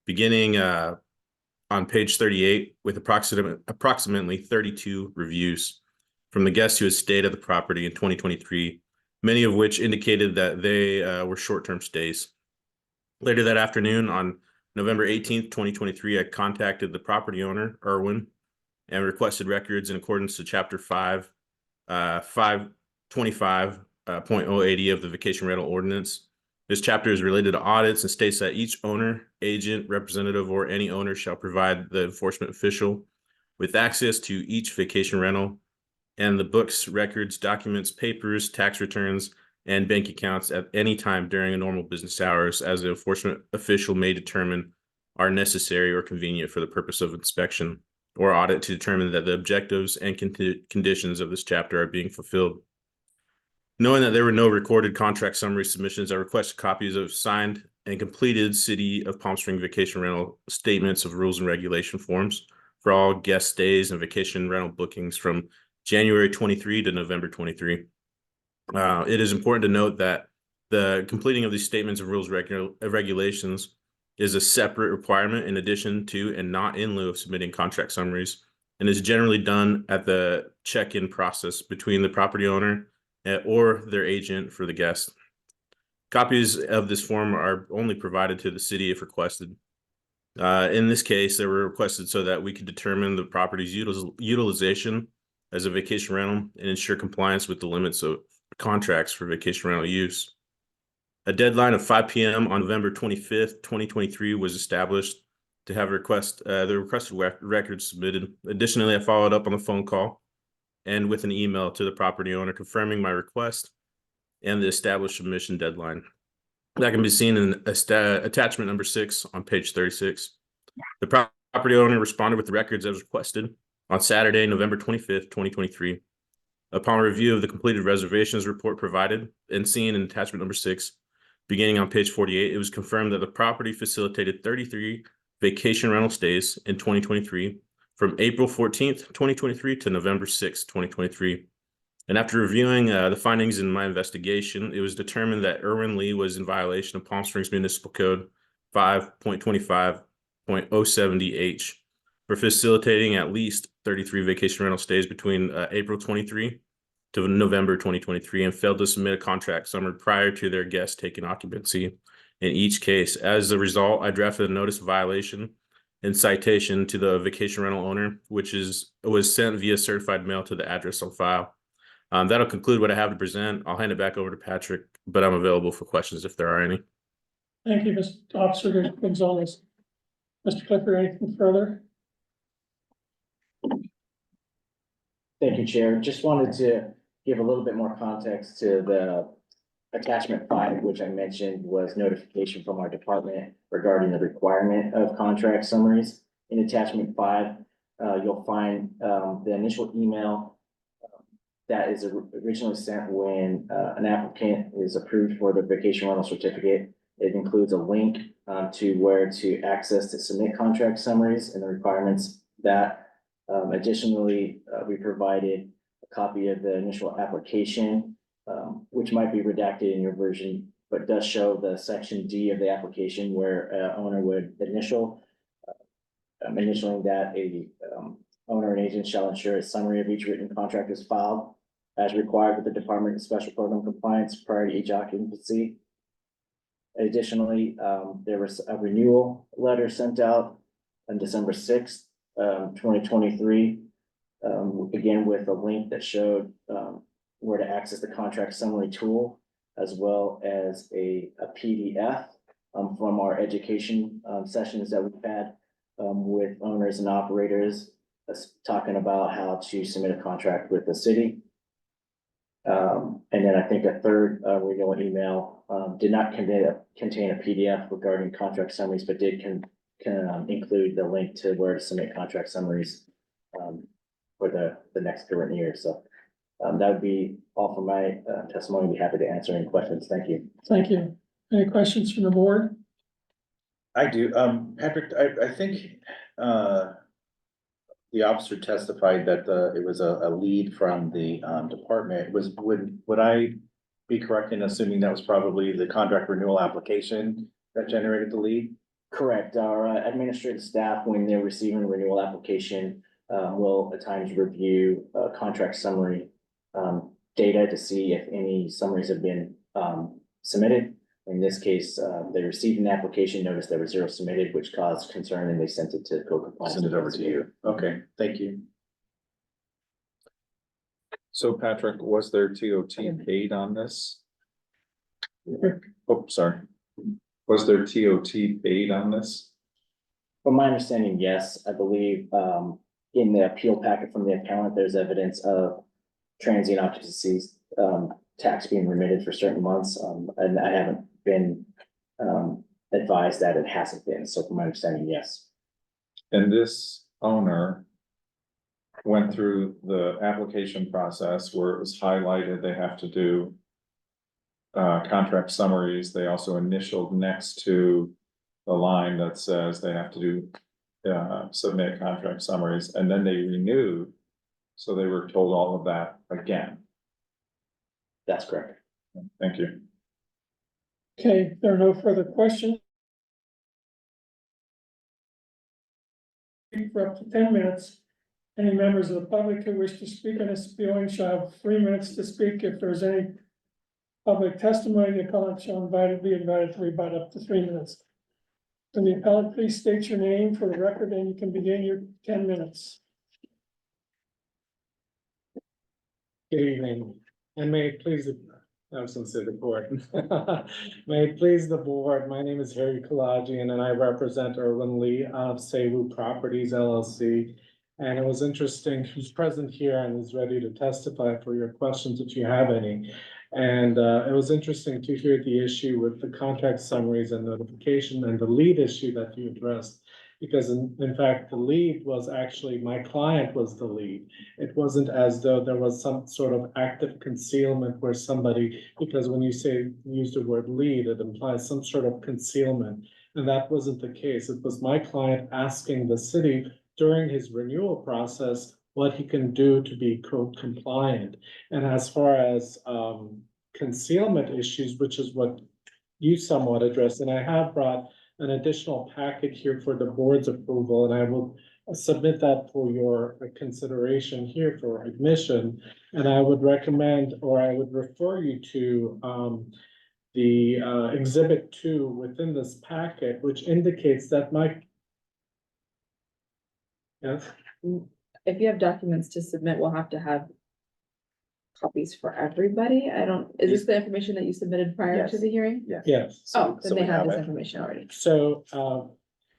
S10: beginning on page 38 with approximately 32 reviews from the guests who had stayed at the property in 2023, many of which indicated that they were short-term stays. Later that afternoon, on November 18th, 2023, I contacted the property owner, Irwin, and requested records in accordance to Chapter 525.080 of the Vacation Rental Ordinance. This chapter is related to audits and states that each owner, agent, representative, or any owner shall provide the enforcement official with access to each vacation rental and the books, records, documents, papers, tax returns, and bank accounts at any time during normal business hours as the enforcement official may determine are necessary or convenient for the purpose of inspection or audit to determine that the objectives and conditions of this chapter are being fulfilled. Knowing that there were no recorded contract summary submissions, I requested copies of signed and completed City of Palm Springs vacation rental statements of rules and regulation forms for all guest stays and vacation rental bookings from January 23 to November 23. It is important to note that the completing of these statements of rules regulations is a separate requirement in addition to and not in lieu of submitting contract summaries, and is generally done at the check-in process between the property owner or their agent for the guest. Copies of this form are only provided to the city if requested. In this case, they were requested so that we could determine the property's utilization as a vacation rental and ensure compliance with the limits of contracts for vacation rental use. A deadline of 5 p.m. on November 25th, 2023 was established to have the requested records submitted. Additionally, I followed up on a phone call and with an email to the property owner confirming my request and the established submission deadline. That can be seen in attachment number 6 on page 36. The property owner responded with the records as requested on Saturday, November 25th, 2023. Upon review of the completed reservations report provided and seen in attachment number 6, beginning on page 48, it was confirmed that the property facilitated 33 vacation rental stays in 2023 from April 14th, 2023 to November 6th, 2023. And after reviewing the findings in my investigation, it was determined that Irwin Lee was in violation of Palm Springs Municipal Code 5.25.070H for facilitating at least 33 vacation rental stays between April 23 to November 2023 and failed to submit a contract summary prior to their guests taking occupancy in each case. As a result, I drafted a notice of violation and citation to the vacation rental owner, which was sent via certified mail to the address on file. That'll conclude what I have to present. I'll hand it back over to Patrick, but I'm available for questions if there are any.
S1: Thank you, Mr. Officer Gonzalez. Mr. Clifford, anything further?
S3: Thank you, Chair. Just wanted to give a little bit more context to the attachment 5, which I mentioned was notification from our department regarding the requirement of contract summaries. In attachment 5, you'll find the initial email that is originally sent when an applicant is approved for the vacation rental certificate. It includes a link to where to access to submit contract summaries and the requirements that. Additionally, we provided a copy of the initial application, which might be redacted in your version, but does show the section D of the application where owner would initialing that owner and agent shall ensure a summary of each written contract is filed as required with the Department of Special Program Compliance prior to each occupancy. Additionally, there was a renewal letter sent out on December 6th, 2023. Again, with a link that showed where to access the contract summary tool, as well as a PDF from our education sessions that we've had with owners and operators, talking about how to submit a contract with the city. And then I think a third renewal email did not contain a PDF regarding contract summaries, but did include the link to where to submit contract summaries for the next current year. So that would be all for my testimony. I'd be happy to answer any questions. Thank you.
S1: Thank you. Any questions from the board?
S7: I do, Patrick, I think, the officer testified that it was a lead from the, department. Would I be correct in assuming that was probably the contract renewal application that generated the lead?
S3: Correct. Our administrative staff, when they're receiving a renewal application, will at times review contract summary data to see if any summaries have been submitted. In this case, they received an application, noticed there were 0 submitted, which caused concern, and they sent it to code compliance.
S7: Send it over to you. Okay, thank you.
S6: So Patrick, was there TOT paid on this? Oh, sorry. Was there TOT paid on this?
S3: From my understanding, yes. I believe in the appeal packet from the appellant, there's evidence of transient occupancies tax being remitted for certain months, and I haven't been advised that it hasn't been. So from my understanding, yes.
S6: And this owner went through the application process where it was highlighted they have to do contract summaries. They also initialed next to the line that says they have to do submit contract summaries, and then they renewed. So they were told all of that again.
S3: That's correct.
S6: Thank you.
S1: Okay, if there are no further questions. For up to 10 minutes. Any members of the public who wish to speak on this appeal shall have 3 minutes to speak. If there's any public testimony, the appellant shall be invited to rebut up to 3 minutes. Can the appellant please state your name for the record, and you can begin your 10 minutes.
S11: Good evening, and may it please I'm sincere the board. May it please the board, my name is Harry Kalajian and I represent Erwin Lee of Saywu Properties LLC. And it was interesting, who's present here and is ready to testify for your questions if you have any. And it was interesting to hear the issue with the contract summaries and notification and the lead issue that you addressed. Because in fact, the lead was actually, my client was the lead. It wasn't as though there was some sort of active concealment where somebody, because when you use the word lead, it implies some sort of concealment. And that wasn't the case. It was my client asking the city during his renewal process what he can do to be code compliant. And as far as concealment issues, which is what you somewhat addressed, and I have brought an additional packet here for the board's approval, and I will submit that for your consideration here for admission. And I would recommend, or I would refer you to the exhibit 2 within this packet, which indicates that yes.
S2: If you have documents to submit, we'll have to have copies for everybody. Is this the information that you submitted prior to
S3: Yes.
S2: the hearing?
S11: Yes.
S2: Oh,
S3: So
S2: then they
S3: we
S2: have
S3: have
S2: this
S3: it.
S2: information already.
S11: So,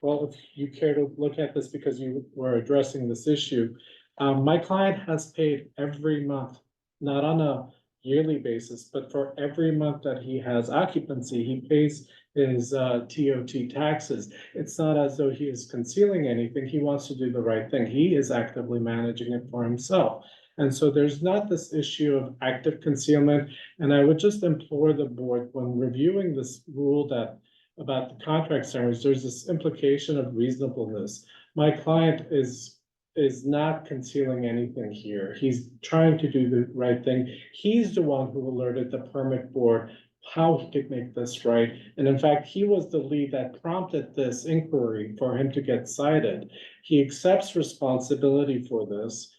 S11: well, if you care to look at this because you were addressing this issue, my client has paid every month, not on a yearly basis, but for every month that he has occupancy, he pays his TOT taxes. It's not as though he is concealing anything. He wants to do the right thing. He is actively managing it for himself. And so there's not this issue of active concealment. And I would just implore the board, when reviewing this rule about the contract summaries, there's this implication of reasonableness. My client is is not concealing anything here. He's trying to do the right thing. He's the one who alerted the permit board how he could make this right. And in fact, he was the lead that prompted this inquiry for him to get cited. He accepts responsibility for this.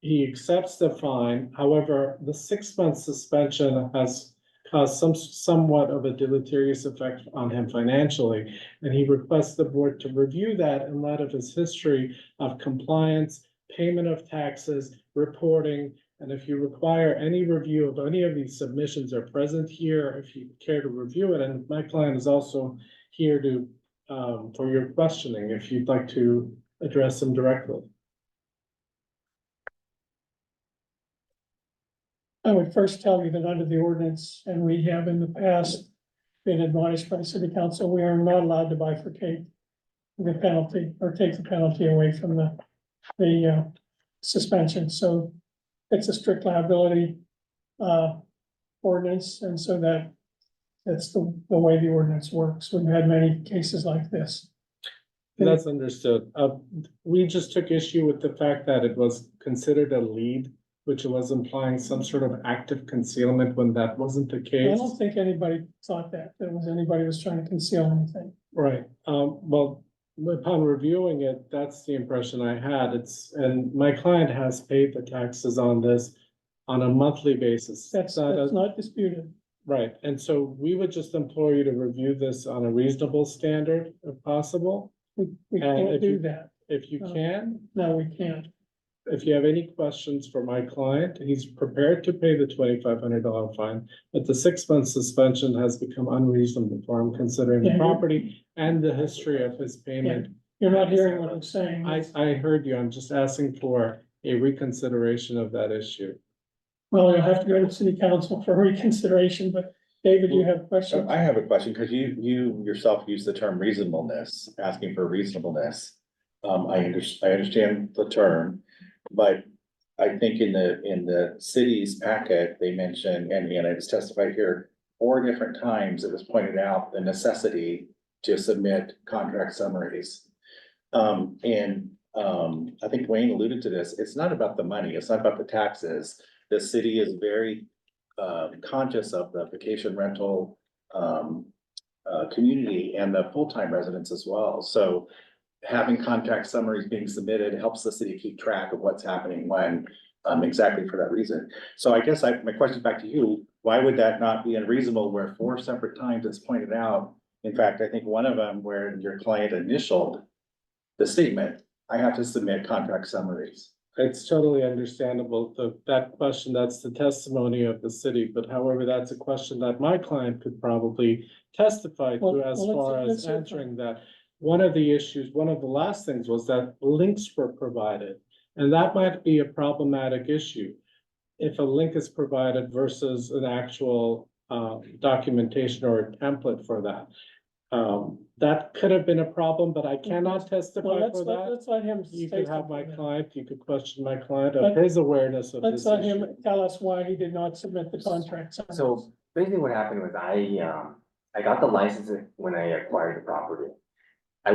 S11: He accepts the fine. However, the 6-month suspension has caused somewhat of a deleterious effect on him financially. And he requests the board to review that in light of his history of compliance, payment of taxes, reporting. And if you require any review of any of these submissions are present here, if you care to review it, and my client is also here to, for your questioning, if you'd like to address them directly.
S1: I would first tell you that under the ordinance, and we have in the past been admonished by city council, we are not allowed to bifurcate the penalty or take the penalty away from the suspension. So it's a strict liability ordinance, and so that's the way the ordinance works. We've had many cases like this.
S11: That's understood. We just took issue with the fact that it was considered a lead, which was implying some sort of active concealment when that wasn't the
S1: I
S11: case.
S1: don't think anybody thought that anybody was trying to conceal anything.
S11: Right, well, upon reviewing it, that's the impression I had. And my client has paid the taxes on this on a monthly basis.
S1: That's
S11: Not
S1: not disputed.
S11: right, and so we would just implore you to review this on a reasonable standard if possible.
S1: We
S11: And
S1: can't
S11: if you-
S1: do that.
S11: If you can,
S1: No, we can't.
S11: if you have any questions for my client, he's prepared to pay the $2,500 fine. But the 6-month suspension has become unreasonable for him considering the
S1: Yeah.
S11: property and the history of his payment.
S1: You're not hearing what I'm saying.
S11: I heard you. I'm just asking for a reconsideration of that issue.
S1: Well, you'll have to go to city council for reconsideration, but David, you have questions?
S7: I have a question, because you yourself used the term reasonableness, asking for reasonableness. I understand the term, but I think in the city's packet, they mentioned, and it's testified here, 4 different times it was pointed out the necessity to submit contract summaries. I think Wayne alluded to this, it's not about the money, it's not about the taxes. The city is very conscious of the vacation rental community and the full-time residents as well. So having contract summaries being submitted helps the city keep track of what's happening when, exactly for that reason. So I guess my question back to you, why would that not be unreasonable where 4 separate times it's pointed out? In fact, I think one of them where your client initialed the statement, I have to submit contract summaries.
S11: It's totally understandable, that question, that's the testimony of the city, but however, that's a question that my client could probably testify
S1: Well,
S11: to as
S1: well,
S11: far
S1: let's
S11: as
S1: hear from-
S11: answering that. One of the issues, one of the last things was that links were provided, and that might be a problematic issue. If a link is provided versus an actual documentation or a template for that. That could have been a problem, but I cannot
S1: Well,
S11: testify for that.
S1: let's let him.
S11: You
S1: say
S11: could have my
S1: something.
S11: client, you could question my client of
S1: Let-
S11: his awareness of
S1: Let's
S11: this
S1: let
S11: issue.
S1: him tell us why he did not submit the contract.
S12: So basically what happened was I got the license when I acquired the property. I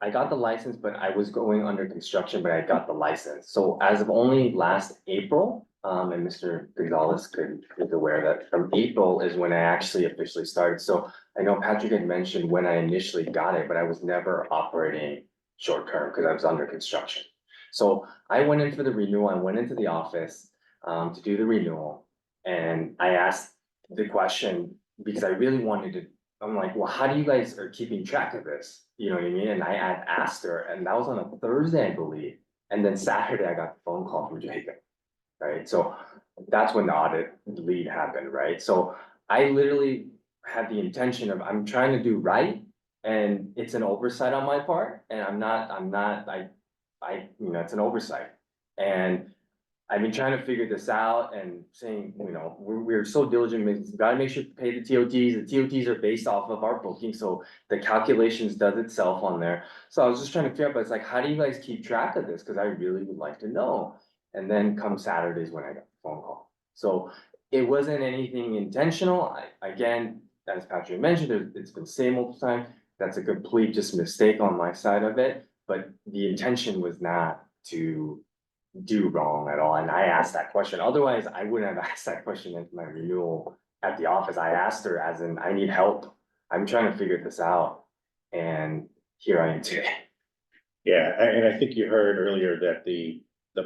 S12: got the license, but I was going under construction, but I got the license. So as of only last April, and Mr. Gonzalez is aware that from April is when I actually officially started. So I know Patrick had mentioned when I initially got it, but I was never operating short term because I was under construction. So I went in for the renewal, I went into the office to do the renewal. And I asked the question because I really wanted to, I'm like, well, how do you guys are keeping track of this? You know what I mean? And I had asked her, and that was on a Thursday, I believe. And then Saturday, I got the phone call from Jacob. Right, so that's when the audit lead happened, right? So I literally had the intention of, I'm trying to do right. And it's an oversight on my part, and it's an oversight. And I've been trying to figure this out and saying, we're so diligent, we gotta make sure to pay the TOTs. The TOTs are based off of our booking, so the calculations does itself on there. So I was just trying to figure out, but it's like, how do you guys keep track of this? Cause I really would like to know. And then come Saturdays when I got the phone call. So it wasn't anything intentional. Again, as Patrick mentioned, it's been same old time. That's a complete just mistake on my side of it. but the intention was not to do wrong at all, and I asked that question, otherwise I wouldn't have asked that question at my renewal at the office. I asked her as in, I need help, I'm trying to figure this out, and here I am today.
S7: Yeah, and I think you heard earlier that the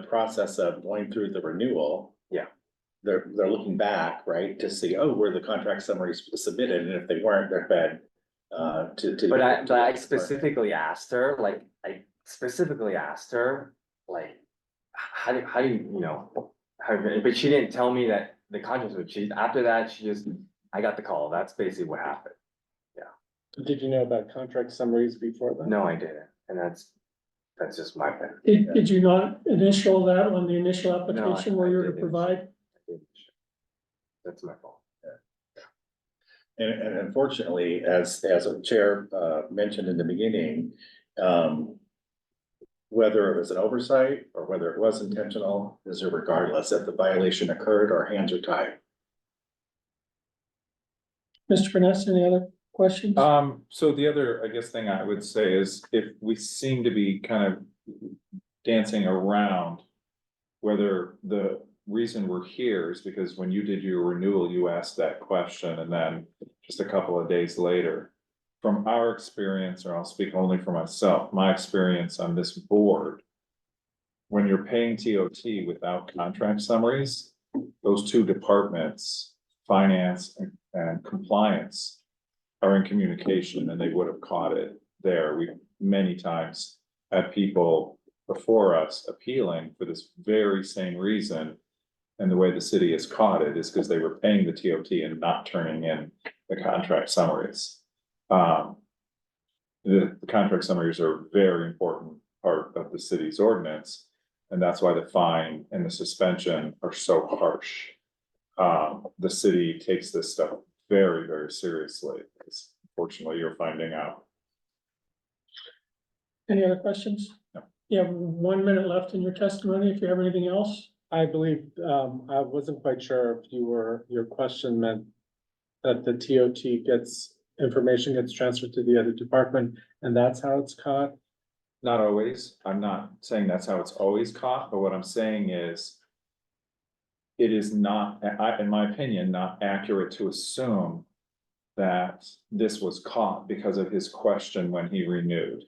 S7: process of going through the renewal.
S12: Yeah.
S7: They're looking back, right, to see, oh, were the contract summaries submitted, and if they weren't, they're fed to.
S12: But I specifically asked her, like, like, how do you, you know, but she didn't tell me that the contract was, after that, I got the call, that's basically what happened.
S11: Did you know about contract summaries before that?
S12: No, I didn't, and that's just my opinion.
S1: Did you not initial that on the initial application where
S12: I
S1: you were to
S12: didn't.
S1: provide?
S12: That's my fault.
S7: And unfortunately, as a chair mentioned in the beginning, whether it was an oversight or whether it was intentional, is irregardless if the violation occurred, our hands are tied.
S1: Mr. Perness, any other questions?
S6: So the other, I guess, thing I would say is if we seem to be kind of dancing around whether the reason we're here is because when you did your renewal, you asked that question, and then just a couple of days later, from our experience, or I'll speak only for myself, my experience on this board, when you're paying TOT without contract summaries, those two departments, finance and compliance, are in communication, and they would have caught it there. We many times had people before us appealing for this very same reason. And the way the city has caught it is because they were paying the TOT and not turning in the contract summaries. The contract summaries are a very important part of the city's ordinance. And that's why the fine and the suspension are so harsh. The city takes this stuff very, very seriously. Unfortunately, you're finding out.
S1: Any other questions?
S6: No.
S1: You have 1 minute left in your testimony. If you have anything else.
S11: I believe, I wasn't quite sure if your question meant that the TOT information gets transferred to the other department, and that's how it's caught.
S6: Not always. I'm not saying that's how it's always caught, but what I'm saying is it is not, in my opinion, not accurate to assume that this was caught because of his question when he renewed.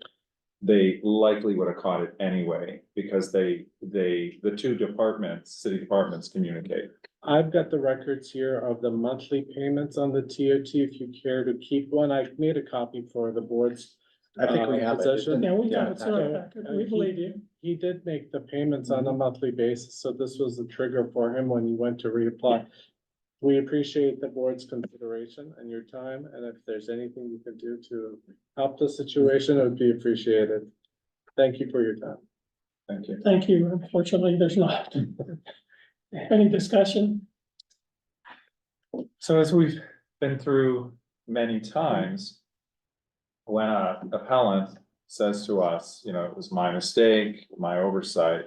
S6: They likely would have caught it anyway, because the two departments, city departments communicate.
S11: I've got the records here of the monthly payments on the TOT, if you care to keep one. I made a copy for the board's.
S7: I think we have it.
S11: possession.
S1: Yeah, we
S7: Yeah.
S1: have it. So we believe you.
S11: He did make the payments on a monthly basis, so this was the trigger for him when he went to reapply. We appreciate the board's consideration and your time, and if there's anything you can do to help the situation, it would be appreciated. Thank you for your time.
S6: Thank you.
S1: Thank you. Unfortunately, there's not. Any discussion?
S6: So as we've been through many times, when an appellant says to us, you know, it was my mistake, my oversight,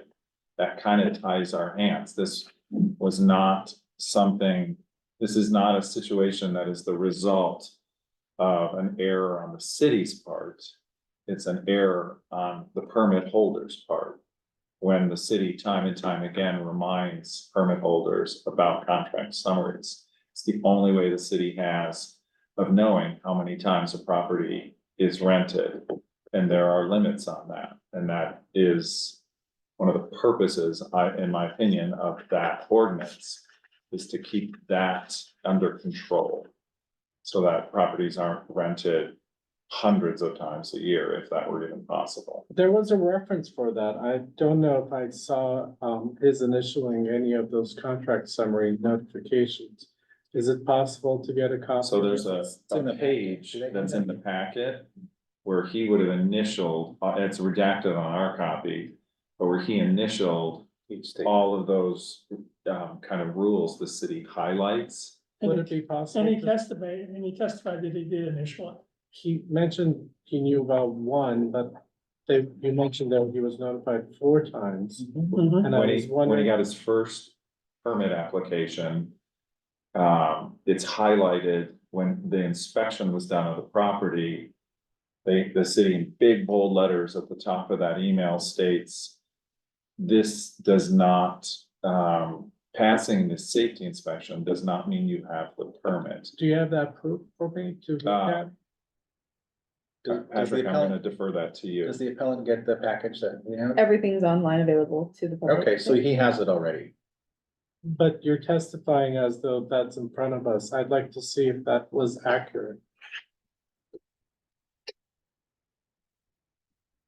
S6: that kind of ties our hands. This was not something, this is not a situation that is the result of an error on the city's part. It's an error on the permit holder's part. When the city time and time again reminds permit holders about contract summaries. It's the only way the city has of knowing how many times a property is rented. And there are limits on that. And that is one of the purposes, in my opinion, of that ordinance, is to keep that under control. So that properties aren't rented hundreds of times a year, if that were even possible.
S11: There was a reference for that. I don't know if I saw his initialing any of those contract summary notifications. Is it possible to get a copy?
S6: So there's a page that's in the packet where he would have initialed, it's redacted on our copy, but where he initialed all of those kind of rules the city highlights.
S11: Would it be possible?
S1: And he
S11: to-
S1: testified that he did initial it.
S11: He mentioned he knew about one, but you mentioned that he was notified 4 times.
S1: Mhm.
S11: And I
S6: When
S11: was
S6: he
S11: wondering,
S6: got his first permit application, it's highlighted when the inspection was done of the property. the city in big bold letters at the top of that email states, this does not, passing the safety inspection does not mean you have the permit.
S11: Do you have that proof for me to look at?
S7: Does the
S6: Patrick, I'm gonna
S7: appellant,
S6: defer that to you.
S7: does the appellant get the package that we have?
S2: Everything's online available to the public.
S7: Okay, so he has it already.
S11: But you're testifying as though that's in front of us. I'd like to see if that was accurate.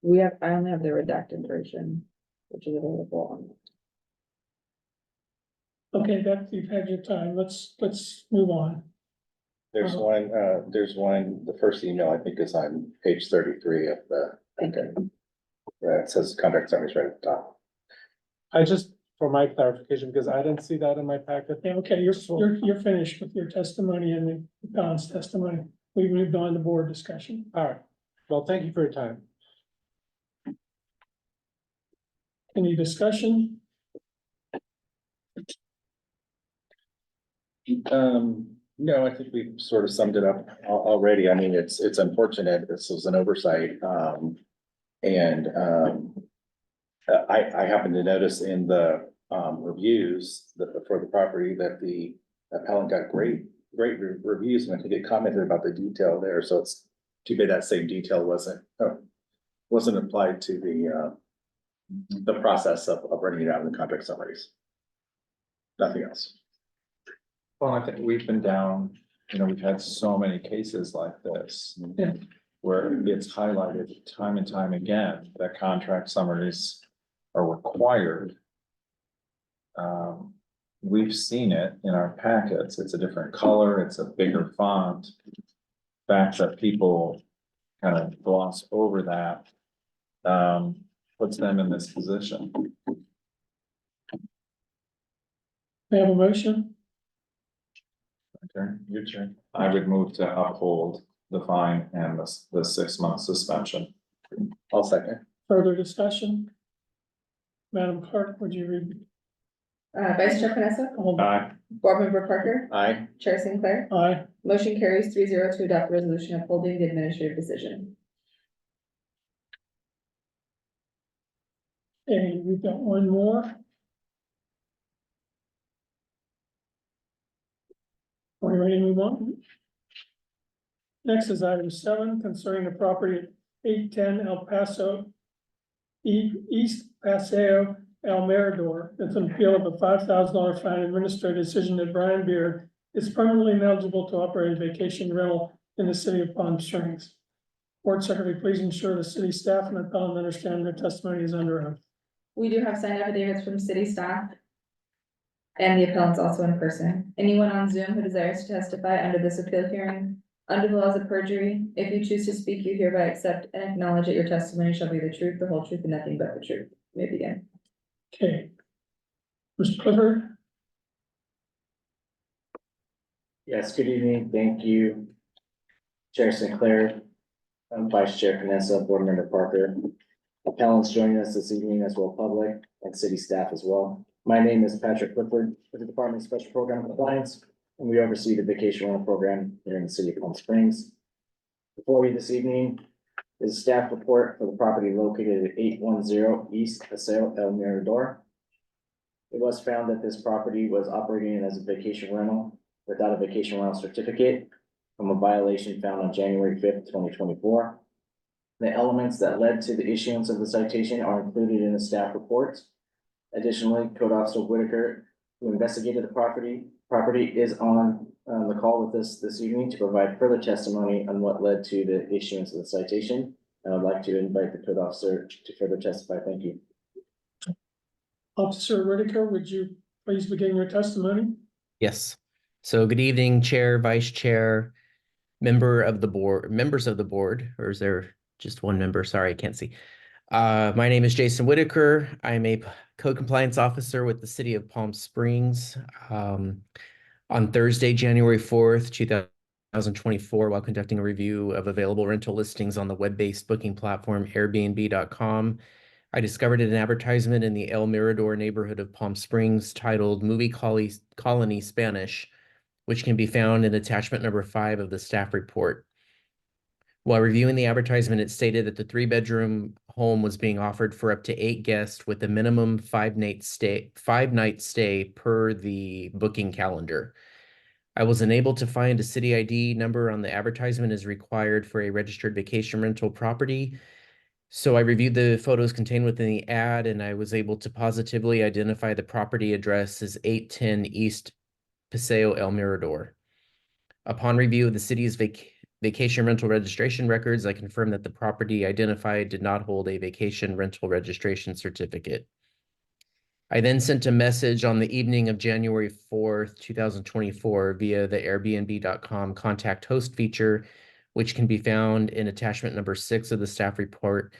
S2: I only have the redacted version, which is available on.
S1: Okay, that, you've had your time. Let's move on.
S7: There's one, the first email I think is on page 33 of the. Okay. It says contract summaries right at the top.
S11: I just, for my clarification, because I didn't see that in my packet.
S1: Yeah, okay, you're finished with your testimony and the appellant's testimony. We moved on to board discussion.
S11: All right. Well, thank you for your time.
S1: Any discussion?
S7: No, I think we've sort of summed it up already. I mean, it's unfortunate. This was an oversight. I happen to notice in the reviews for the property that the appellant got great reviews, and I think it commented about the detail there. So it's too bad that same detail wasn't applied to the process of running it out in the contract summaries. Nothing else.
S6: Well, I think we've been down, we've had so many cases like this.
S1: Yeah.
S6: Where it's highlighted time and time again that contract summaries are required. We've seen it in our packets. It's a different color, it's a bigger font. Fact that people kind of gloss over that, puts them in this position.
S1: We have a motion?
S6: Okay, your turn. I would move to uphold the fine and the 6-month suspension.
S7: I'll second.
S1: Further discussion? Madam Clerk, would you read?
S2: Vice Chair Panessa,
S6: Aye.
S2: Board Member Parker,
S7: Aye.
S2: Chair Sinclair,
S1: Aye.
S2: motion carries 3-0 to adopt resolution upholding the administrative decision.
S1: Okay, we've got one more. Are we ready to move on? Next is item 7, concerning the property at 810 El Paso, East Paseo, El Mirador. It's an appeal of a $5,000 fine administrative decision that Brian Beard is permanently ineligible to operate a vacation rental in the city of Palm Springs. Board Secretary, please ensure the city staff and appellant understand their testimony is under oath.
S2: We do have signed affidavits from city staff. And the appellant's also in person. Anyone on Zoom who desires to testify under this appeal hearing, under the laws of perjury, if you choose to speak, you hereby accept and acknowledge that your testimony shall be the truth, the whole truth, and nothing but the truth. You may begin.
S1: Okay. Mr. Clifford?
S3: Yes, good evening. Thank you. Chair Sinclair, Vice Chair Panessa, Board Member Parker. Appellants joining us this evening as well, public and city staff as well. My name is Patrick Clifford with the Department of Special Program Compliance, and we oversee the vacation rental program here in the city of Palm Springs. Before you this evening is a staff report for the property located at 810 East Paseo El Mirador. It was found that this property was operating as a vacation rental without a vacation rental certificate from a violation found on January 5th, 2024. The elements that led to the issuance of the citation are included in the staff report. Additionally, Code Officer Whitaker, who investigated the property is on the call with us this evening to provide further testimony on what led to the issuance of the citation. And I'd like to invite the Code Officer to further testify. Thank you.
S1: Officer Whitaker, would you please begin your testimony?
S5: Yes. So good evening, Chair, Vice Chair, members of the board, or is there just one member? Sorry, I can't see. My name is Jason Whitaker. I'm a code compliance officer with the city of Palm Springs. On Thursday, January 4th, 2024, while conducting a review of available rental listings on the web-based booking platform Airbnb.com, I discovered an advertisement in the El Mirador neighborhood of Palm Springs titled Movie Colony Spanish, which can be found in attachment number 5 of the staff report. While reviewing the advertisement, it stated that the 3-bedroom home was being offered for up to 8 guests with a minimum 5-night stay per the booking calendar. I was unable to find a city ID number on the advertisement as required for a registered vacation rental property. So I reviewed the photos contained within the ad, and I was able to positively identify the property address as 810 East Paseo El Mirador. Upon review of the city's vacation rental registration records, I confirmed that the property identified did not hold a vacation rental registration certificate. I then sent a message on the evening of January 4th, 2024 via the Airbnb.com contact host feature, which can be found in attachment number 6 of the staff report,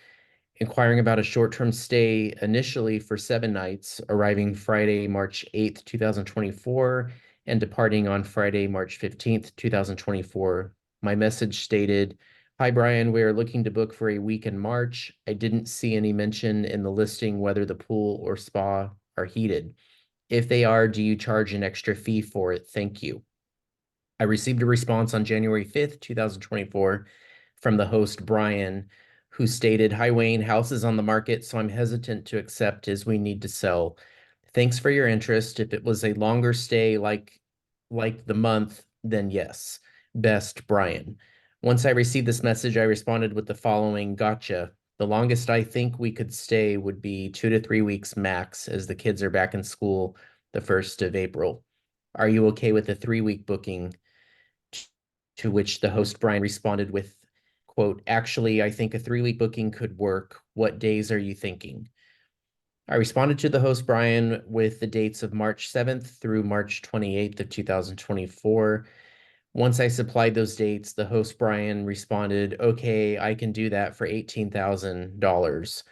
S5: inquiring about a short-term stay initially for 7 nights, arriving Friday, March 8th, 2024, and departing on Friday, March 15th, 2024. My message stated, "Hi, Brian, we are looking to book for a week in March. I didn't see any mention in the listing whether the pool or spa are heated. If they are, do you charge an extra fee for it? Thank you." I received a response on January 5th, 2024 from the host, Brian, who stated, "Hi, Wayne, house is on the market, so I'm hesitant to accept as we need to sell. Thanks for your interest. If it was a longer stay like the month, then yes. Best, Brian." Once I received this message, I responded with the following, "Gotcha. The longest I think we could stay would be 2 to 3 weeks max, as the kids are back in school the 1st of April. Are you okay with a 3-week booking?" To which the host, Brian, responded with, quote, "Actually, I think a 3-week booking could work. What days are you thinking?" I responded to the host, Brian, with the dates of March 7th through March 28th of 2024. Once I supplied those dates, the host, Brian, responded, "Okay, I can do that for $18,000.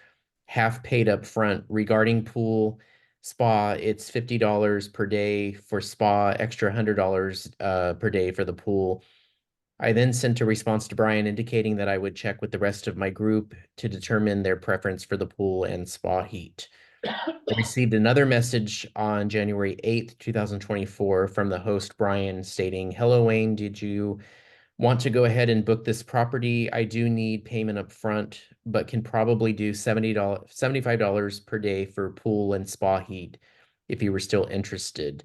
S5: Half paid up front. Regarding pool, spa, it's $50 per day for spa, extra $100 per day for the pool." I then sent a response to Brian indicating that I would check with the rest of my group to determine their preference for the pool and spa heat. I received another message on January 8th, 2024 from the host, Brian, stating, "Hello, Wayne, did you want to go ahead and book this property? I do need payment up front, but can probably do $75 per day for pool and spa heat if you were still interested.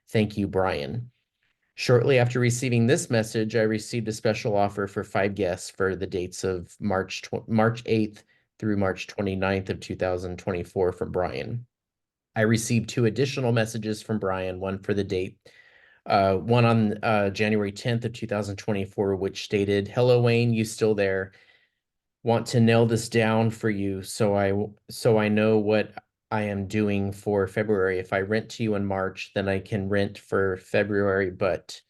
S5: Thank you, Brian." Shortly after receiving this message, I received a special offer for 5 guests for the dates of March 8th through March 29th of 2024 from Brian. I received 2 additional messages from Brian, one for the date, one on January 10th of 2024, which stated, "Hello, Wayne, you still there? Want to nail this down for you so I know what I am doing for February. If I rent to you in March, then I can rent for February, but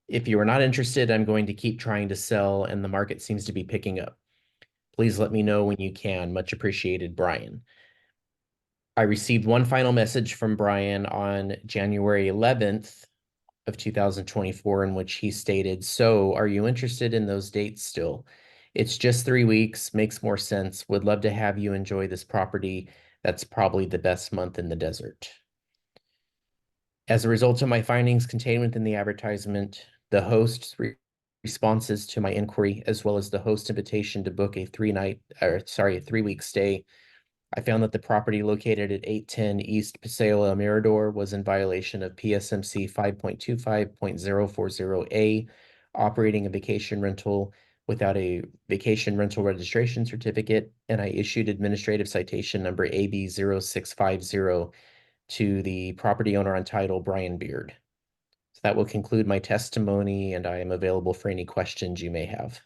S5: if you are not interested, I'm going to keep trying to sell and the market seems to be picking up. Please let me know when you can. Much appreciated, Brian." I received one final message from Brian on January 11th of 2024 in which he stated, "So are you interested in those dates still? It's just 3 weeks, makes more sense. Would love to have you enjoy this property. That's probably the best month in the desert." As a result of my findings contained within the advertisement, the host's responses to my inquiry, as well as the host's invitation to book a 3-week stay, I found that the property located at 810 East Paseo El Mirador was in violation of PSMC 5.25.040A, operating a vacation rental without a vacation rental registration certificate, and I issued administrative citation number AB 0650 to the property owner on title, Brian Beard. So that will conclude my testimony, and I am available for any questions you may have.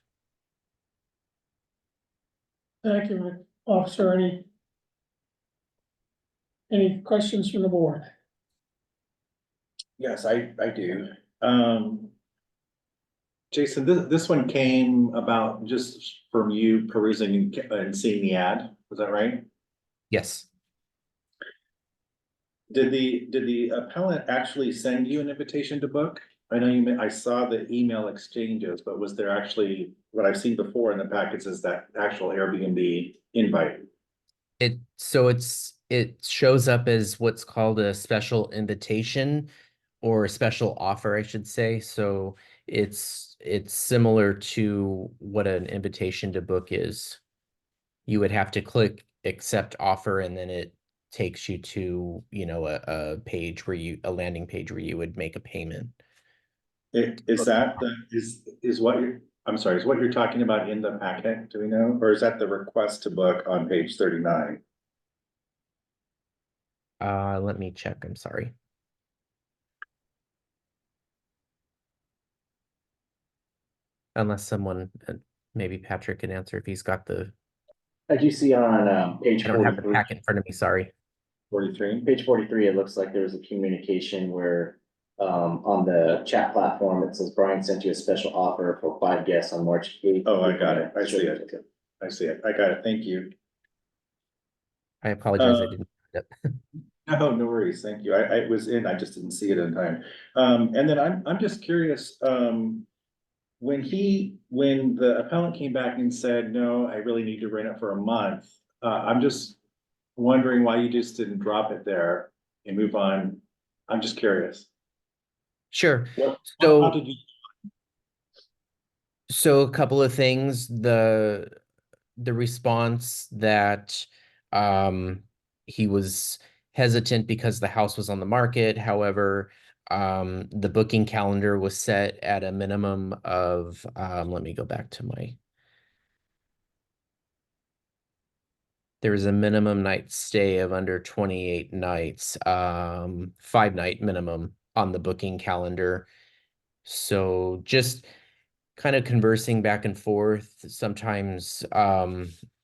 S1: Thank you, Officer. Any questions from the board?
S7: Yes, I do. Jason, this one came about just from you perusing and seeing the ad, was that right?
S5: Yes.
S7: Did the appellant actually send you an invitation to book? I know I saw the email exchanges, but was there actually, what I've seen before in the packets is that actual Airbnb invite?
S5: It shows up as what's called a special invitation or a special offer, I should say. So it's similar to what an invitation to book is. You would have to click accept offer, and then it takes you to, you know, a page where a landing page where you would make a payment.
S7: Is that is what you're, I'm sorry, is what you're talking about in the packet, do we know, or is that the request to book on page 39?
S5: Let me check, I'm sorry. Unless someone, maybe Patrick can answer if he's got the,
S3: As you see on, page
S5: I don't have the
S3: 43.
S5: packet in front of me, sorry.
S7: 43?
S3: Page 43, it looks like there was a communication where, on the chat platform, it says Brian sent you a special offer for 5 guests on March 8th.
S7: Oh, I got it. I see it. I see it. I got it. Thank you.
S5: I apologize, I didn't. Yep.
S7: No, no worries. Thank you. I was in, I just didn't see it in time. And then I'm just curious, when the appellant came back and said, no, I really need to rent it for a month, I'm just wondering why you just didn't drop it there and move on. I'm just curious.
S5: Sure.
S7: How
S5: So,
S7: did you?
S5: so a couple of things, the response that he was hesitant because the house was on the market. However, the booking calendar was set at a minimum of, let me go back to there was a minimum night stay of under 28 nights, 5-night minimum on the booking calendar. So just kind of conversing back and forth. Sometimes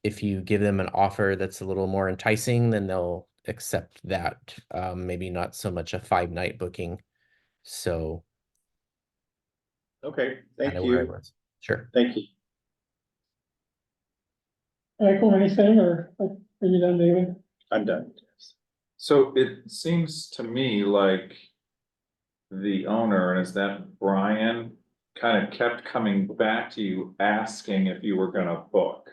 S5: if you give them an offer that's a little more enticing, then they'll accept that. Maybe not so much a 5-night booking. So
S7: Okay, thank
S5: kind of where I
S7: you.
S5: was. Sure.
S7: Thank you.
S1: Michael, anything, or are you done, David?
S7: I'm done.
S6: So it seems to me like the owner, and is that Brian, kind of kept coming back to you asking if you were gonna book.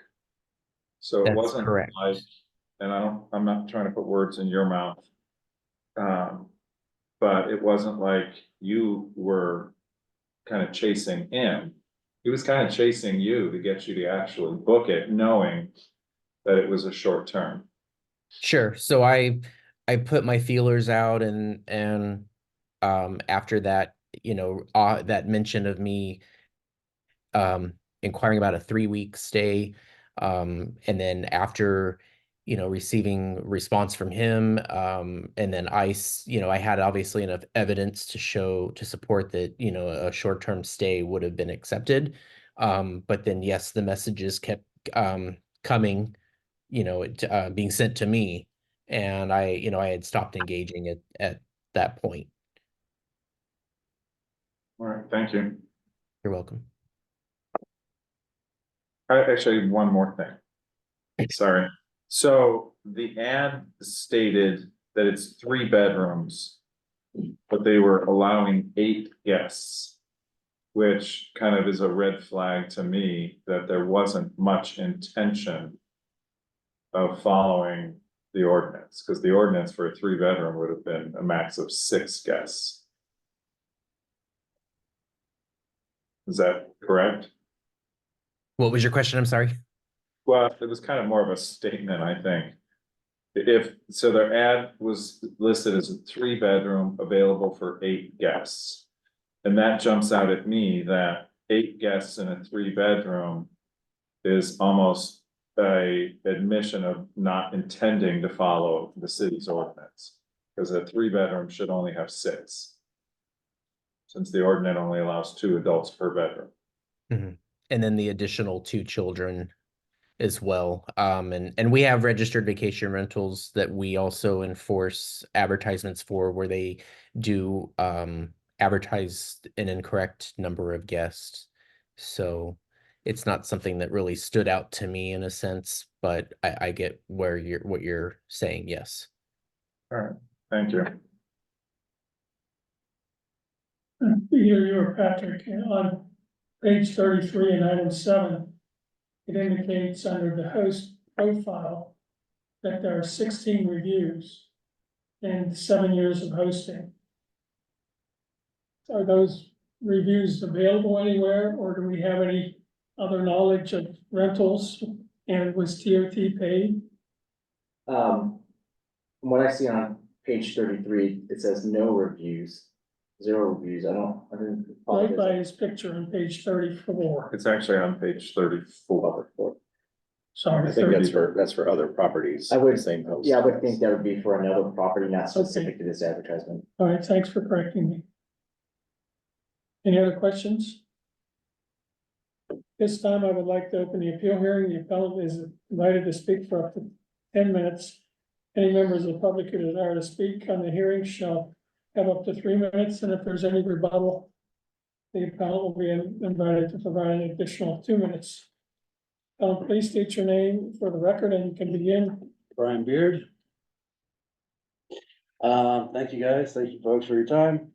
S6: So it
S5: That's
S6: wasn't
S5: correct.
S6: like, and I'm not trying to put words in your mouth. But it wasn't like you were kind of chasing him. He was kind of chasing you to get you to actually book it, knowing that it was a short term.
S5: Sure. So I put my feelers out, and after that, you know, that mention of me inquiring about a 3-week stay, and then after, you know, receiving response from him, and then you know, I had obviously enough evidence to support that, you know, a short-term stay would have been accepted. But then yes, the messages kept coming, you know, being sent to me, and you know, I had stopped engaging at that point.
S6: All right, thank you.
S5: You're welcome.
S6: I actually, one more thing. Sorry. So the ad stated that it's 3 bedrooms, but they were allowing 8 guests, which kind of is a red flag to me that there wasn't much intention of following the ordinance, because the ordinance for a 3-bedroom would have been a max of 6 guests. Is that correct?
S5: What was your question? I'm sorry.
S6: Well, it was kind of more of a statement, I think. If, so their ad was listed as a 3-bedroom available for 8 guests. And that jumps out at me that 8 guests in a 3-bedroom is almost a admission of not intending to follow the city's ordinance. Because a 3-bedroom should only have 6. Since the ordinance only allows 2 adults per bedroom.
S5: Mm-hmm. And then the additional 2 children as well. And we have registered vacation rentals that we also enforce advertisements for, where they do advertise an incorrect number of guests. So it's not something that really stood out to me in a sense, but I get what you're saying. Yes.
S6: All right, thank you.
S1: Either you or Patrick, on page 33 and item 7, it indicates under the host profile that there are 16 reviews and 7 years of hosting. Are those reviews available anywhere, or do we have any other knowledge of rentals? And was TOT paid?
S3: From what I see on page 33, it says no reviews, 0 reviews. I didn't.
S1: Right by his picture on page 34.
S6: It's actually on page 34.
S1: Sorry,
S7: I think
S1: 30.
S7: that's for other properties.
S3: I would-
S7: Same post.
S3: Yeah, I would think that would be for another property, not specific to this advertisement.
S1: All right, thanks for correcting me. Any other questions? This time I would like to open the appeal hearing. The appellant is invited to speak for up to 10 minutes. Any members of the public who desire to speak on the hearing shall have up to 3 minutes, and if there's any rebuttal, the appellant will be invited to provide an additional 2 minutes. Please state your name for the record and you can begin.
S13: Brian Beard. Thank you guys, thank you folks for your time,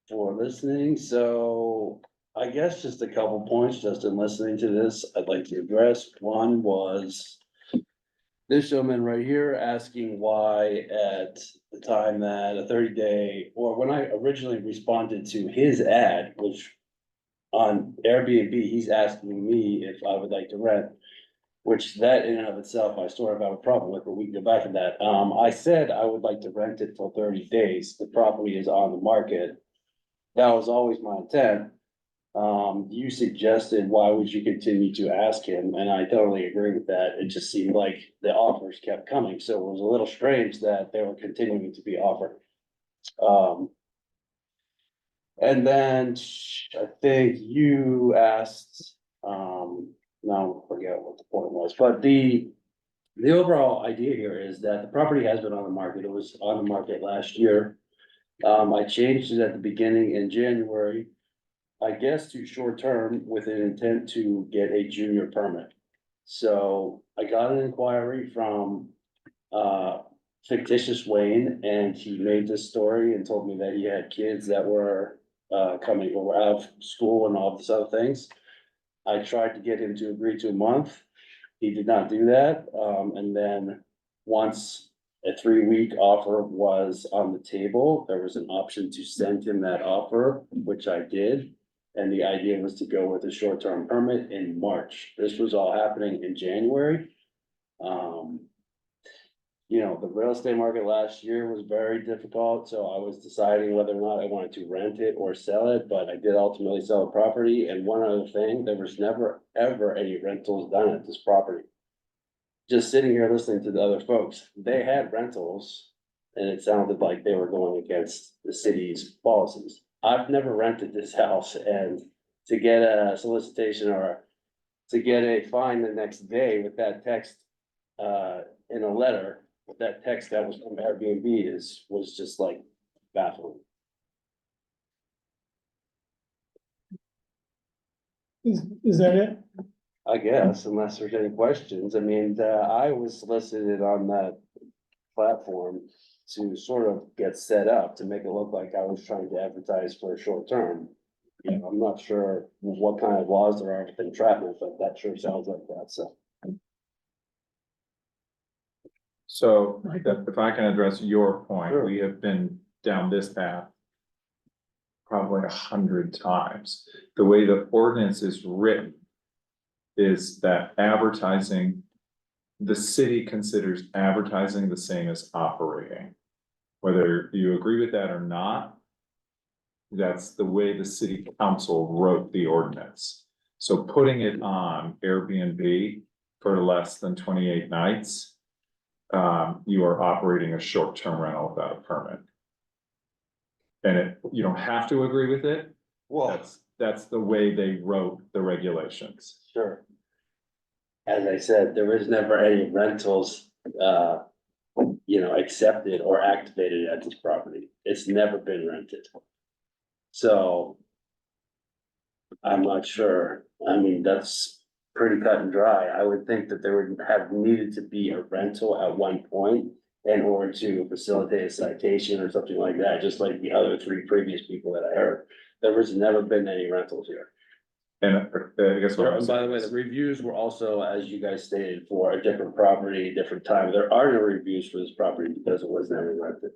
S13: for listening, so I guess just a couple points just in listening to this, I'd like to address. One was this gentleman right here asking why at the time that a 30-day, or when I originally responded to his ad, which on Airbnb, he's asking me if I would like to rent, which that in and of itself, I sort of have a problem with, but we can go back to that. I said I would like to rent it for 30 days. The property is on the market. That was always my intent. You suggested, why would you continue to ask him? And I totally agree with that. It just seemed like the offers kept coming, so it was a little strange that they were continuing to be offered. And then I think you asked, now I forget what the point was, but the overall idea here is that the property has been on the market. It was on the market last year. I changed it at the beginning in January, I guess to short term with an intent to get a junior permit. So I got an inquiry from fictitious Wayne, and he made this story and told me that he had kids that were coming or out of school and all these other things. I tried to get him to agree to a month. He did not do that. And then once a 3-week offer was on the table, there was an option to send him that offer, which I did. And the idea was to go with a short-term permit in March. This was all happening in January. You know, the real estate market last year was very difficult, so I was deciding whether or not I wanted to rent it or sell it, but I did ultimately sell the property. And one other thing, there was never, ever any rentals done at this property. Just sitting here listening to the other folks, they had rentals, and it sounded like they were going against the city's policies. I've never rented this house, and to get a solicitation or to get a fine the next day with that text in a letter, with that text that was from Airbnb was just like baffling.
S1: Is that it?
S13: I guess, unless there's any questions. I mean, I was solicited on that platform to sort of get set up to make it look like I was trying to advertise for a short term. You know, I'm not sure what kind of laws there are with entrapment, but that sure sounds like that, so.
S6: So
S1: Michael?
S6: if I can address your point,
S13: Sure.
S6: we have been down this path probably 100 times. The way the ordinance is written is that advertising, the city considers advertising the same as operating. Whether you agree with that or not, that's the way the city council wrote the ordinance. So putting it on Airbnb for less than 28 nights, you are operating a short-term rental without a permit. And you don't have to agree with it.
S13: Well,
S6: That's the way they wrote the regulations.
S13: sure. As I said, there was never any rentals, accepted or activated at this property. It's never been rented. So I'm not sure. I mean, that's pretty cut and dry. I would think that there would have needed to be a rental at one point in order to facilitate a citation or something like that, just like the other 3 previous people that I heard. There was never been any rentals here.
S6: And I guess what I'm
S13: And by the way, the reviews were also, as you guys stated, for a different property, different time. There are no reviews for this property because it was never rented.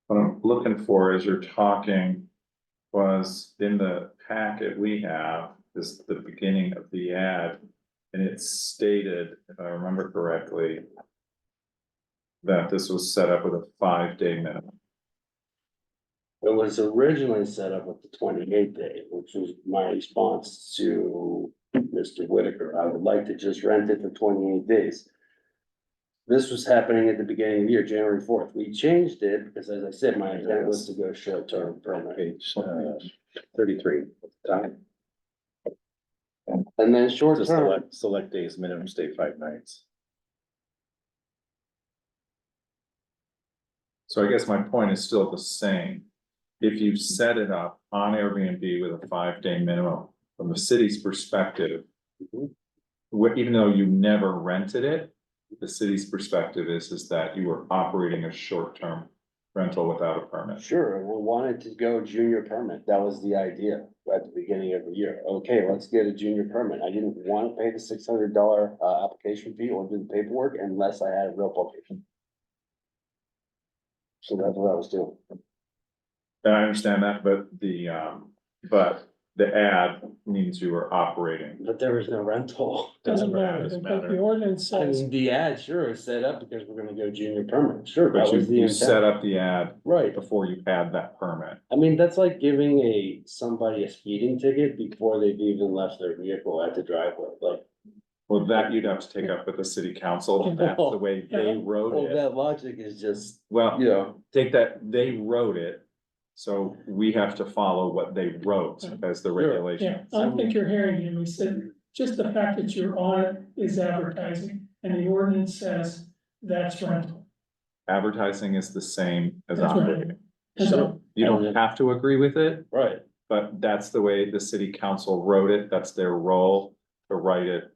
S6: what I'm looking for is you're talking was in the packet we have, is the beginning of the ad. And it stated, if I remember correctly, that this was set up with a 5-day minimum.
S13: It was originally set up with the 28th day, which was my response to Mr. Whitaker. I would like to just rent it for 28 days. This was happening at the beginning of the year, January 4th. We changed it because, as I said, my intent was to go short-term permit.
S7: Page 33.
S13: And then
S7: To
S13: short-term,
S7: select days, minimum stay 5 nights.
S6: So I guess my point is still the same. If you set it up on Airbnb with a 5-day minimum, from the city's perspective. Even though you never rented it, the city's perspective is that you were operating a short-term rental without a permit.
S13: sure, we wanted to go junior permit. That was the idea at the beginning of the year. Okay, let's get a junior permit. I didn't want to pay the $600 application fee or do the paperwork unless I had a real location. So that's what I was doing.
S6: And I understand that, but the ad means you were operating.
S13: But there was no rental.
S1: Doesn't matter,
S7: Doesn't
S1: but
S7: matter.
S1: the ordinance
S13: I
S1: says,
S13: mean, the ad, sure, is set up because we're gonna go junior permit. Sure,
S6: But
S13: that was the
S6: you set
S13: intent.
S6: up the ad
S13: Right.
S6: before you had that permit.
S13: I mean, that's like giving somebody a speeding ticket before they've even left their vehicle at the driveway, like.
S6: Well, that you'd have to take up with the city council. That's the way they wrote
S13: Well,
S6: it.
S13: that logic is just,
S6: Well,
S13: you know,
S6: take that, they wrote it. So we have to follow what they wrote as the
S13: Sure.
S6: regulation.
S1: yeah, I think you're hearing him, he said, just the fact that you're on it is advertising, and the ordinance says that's rental.
S6: Advertising is the same as
S1: That's right.
S6: operating.
S1: And so,
S6: You don't have to agree with it,
S13: right.
S6: but that's the way the city council wrote it. That's their role to write it.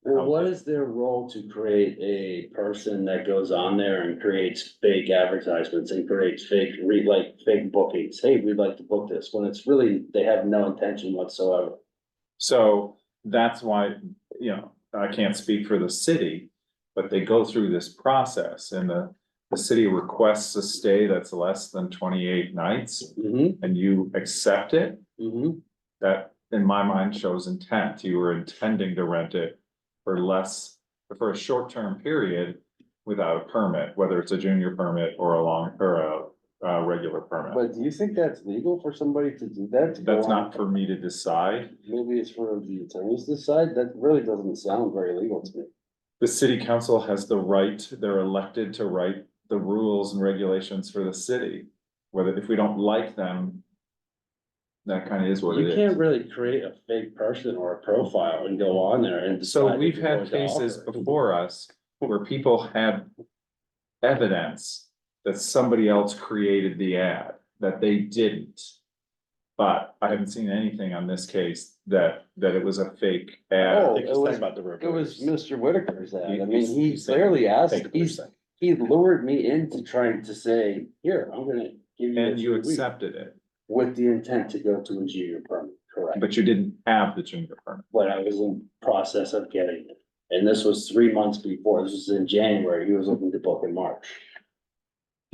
S13: Well, what is their role to create a person that goes on there and creates fake advertisements and creates fake fake bookings? Hey, we'd like to book this, when it's really, they have no intention whatsoever.
S6: So that's why, I can't speak for the city, but they go through this process and the city requests a stay that's less than 28 nights
S13: Mm-hmm,
S6: and you accept it.
S13: mm-hmm.
S6: That, in my mind, shows intent. You were intending to rent it for a short-term period without a permit, whether it's a junior permit or a regular permit.
S13: But do you think that's legal for somebody to do that? To go
S6: That's
S13: on-
S6: not for me to decide.
S13: Maybe it's for the attorneys to decide. That really doesn't sound very legal to me.
S6: The city council has the right, they're elected to write the rules and regulations for the city. Whether, if we don't like them, that kind of is what it
S13: You can't
S6: is.
S13: really create a fake person or a profile and go on there and.
S6: So
S13: decide if
S6: we've
S13: you're
S6: had
S13: going to
S6: cases
S13: offer.
S6: before us where people had evidence that somebody else created the ad, that they didn't. But I haven't seen anything on this case that it was a fake
S13: Oh,
S6: ad.
S7: I think he's
S13: it was-
S7: talking about the
S13: It was
S7: reverse.
S13: Mr. Whitaker's ad. I mean,
S7: He's-
S13: he
S7: he's saying
S13: clearly asked,
S7: Fake person.
S13: he lured me into trying to say, here, I'm gonna give you. a
S6: And you
S13: 3 weeks,"
S6: accepted it,
S13: with the intent to go to a junior permit, correct?
S6: but you didn't have the junior permit.
S13: But I was in process of getting it. And this was 3 months before. This was in January. He was looking to book in March.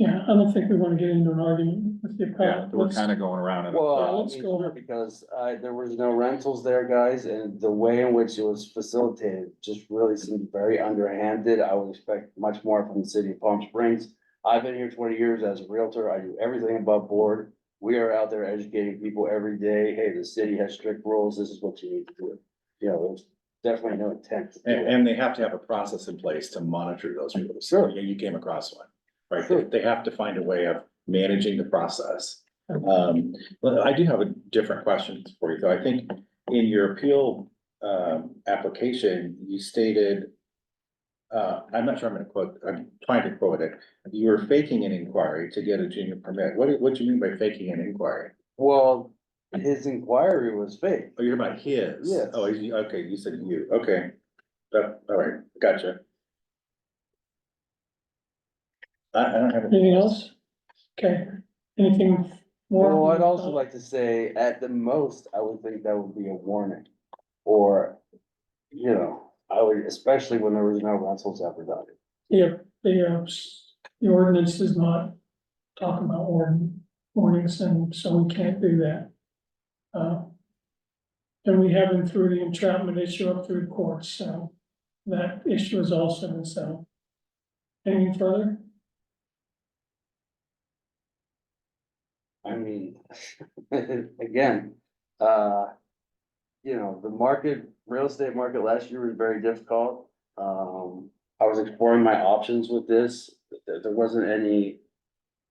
S1: yeah, I don't think we wanna get into an argument with the
S6: Yeah,
S1: appellant.
S6: we're
S1: Let's-
S6: kind of going around in a
S1: Yeah,
S13: Well, I
S1: let's
S13: mean,
S1: go.
S13: sure, because there was no rentals there, guys, and the way in which it was facilitated just really seemed very underhanded. I would expect much more from the city of Palm Springs. I've been here 20 years as a realtor. I do everything above board. We are out there educating people every day. Hey, the city has strict rules. This is what you need to do. You know, there's definitely no intent to do it.
S7: And they have to have a process in place to monitor those rules.
S13: Sure.
S7: Yeah, you came across one, right?
S13: Sure.
S7: They have to find a way of managing the process. But I do have a different question for you, though. I think in your appeal, application, you stated, I'm not sure I'm gonna quote, I'm trying to quote it. You were faking an inquiry to get a junior permit. What do you mean by faking an inquiry?
S13: Well, his inquiry was fake.
S7: Oh, you're about his?
S13: Yes.
S7: Oh, okay, you said you, okay. All right, gotcha. I don't have.
S1: Anything else? Okay, anything more?
S13: Well, I'd also like to say, at the most, I would think that would be a warning. Or, you know, I would, especially when there was no rentals ever done.
S1: Yeah, the ordinance does not talk about warnings, and so we can't do that. And we have been through the entrapment issue up through courts, so that issue is also been settled. Anything further?
S13: I mean, again, you know, the market, real estate market last year was very difficult. I was exploring my options with this. There wasn't any.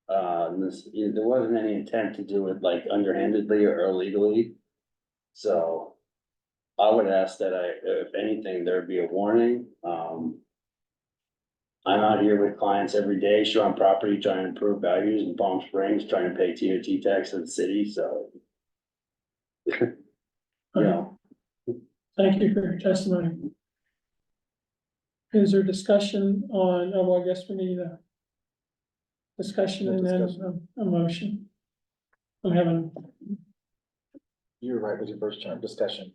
S13: There wasn't any intent to do it like underhandedly or illegally. So I would ask that if anything, there'd be a warning. I'm out here with clients every day, showing property, trying to improve values in Palm Springs, trying to pay TOT tax to the city, so. You know,
S1: Thank you for your testimony. Is there discussion on, oh, well, I guess we need a discussion and then a motion. I'm having,
S7: You were right with your first term, discussion.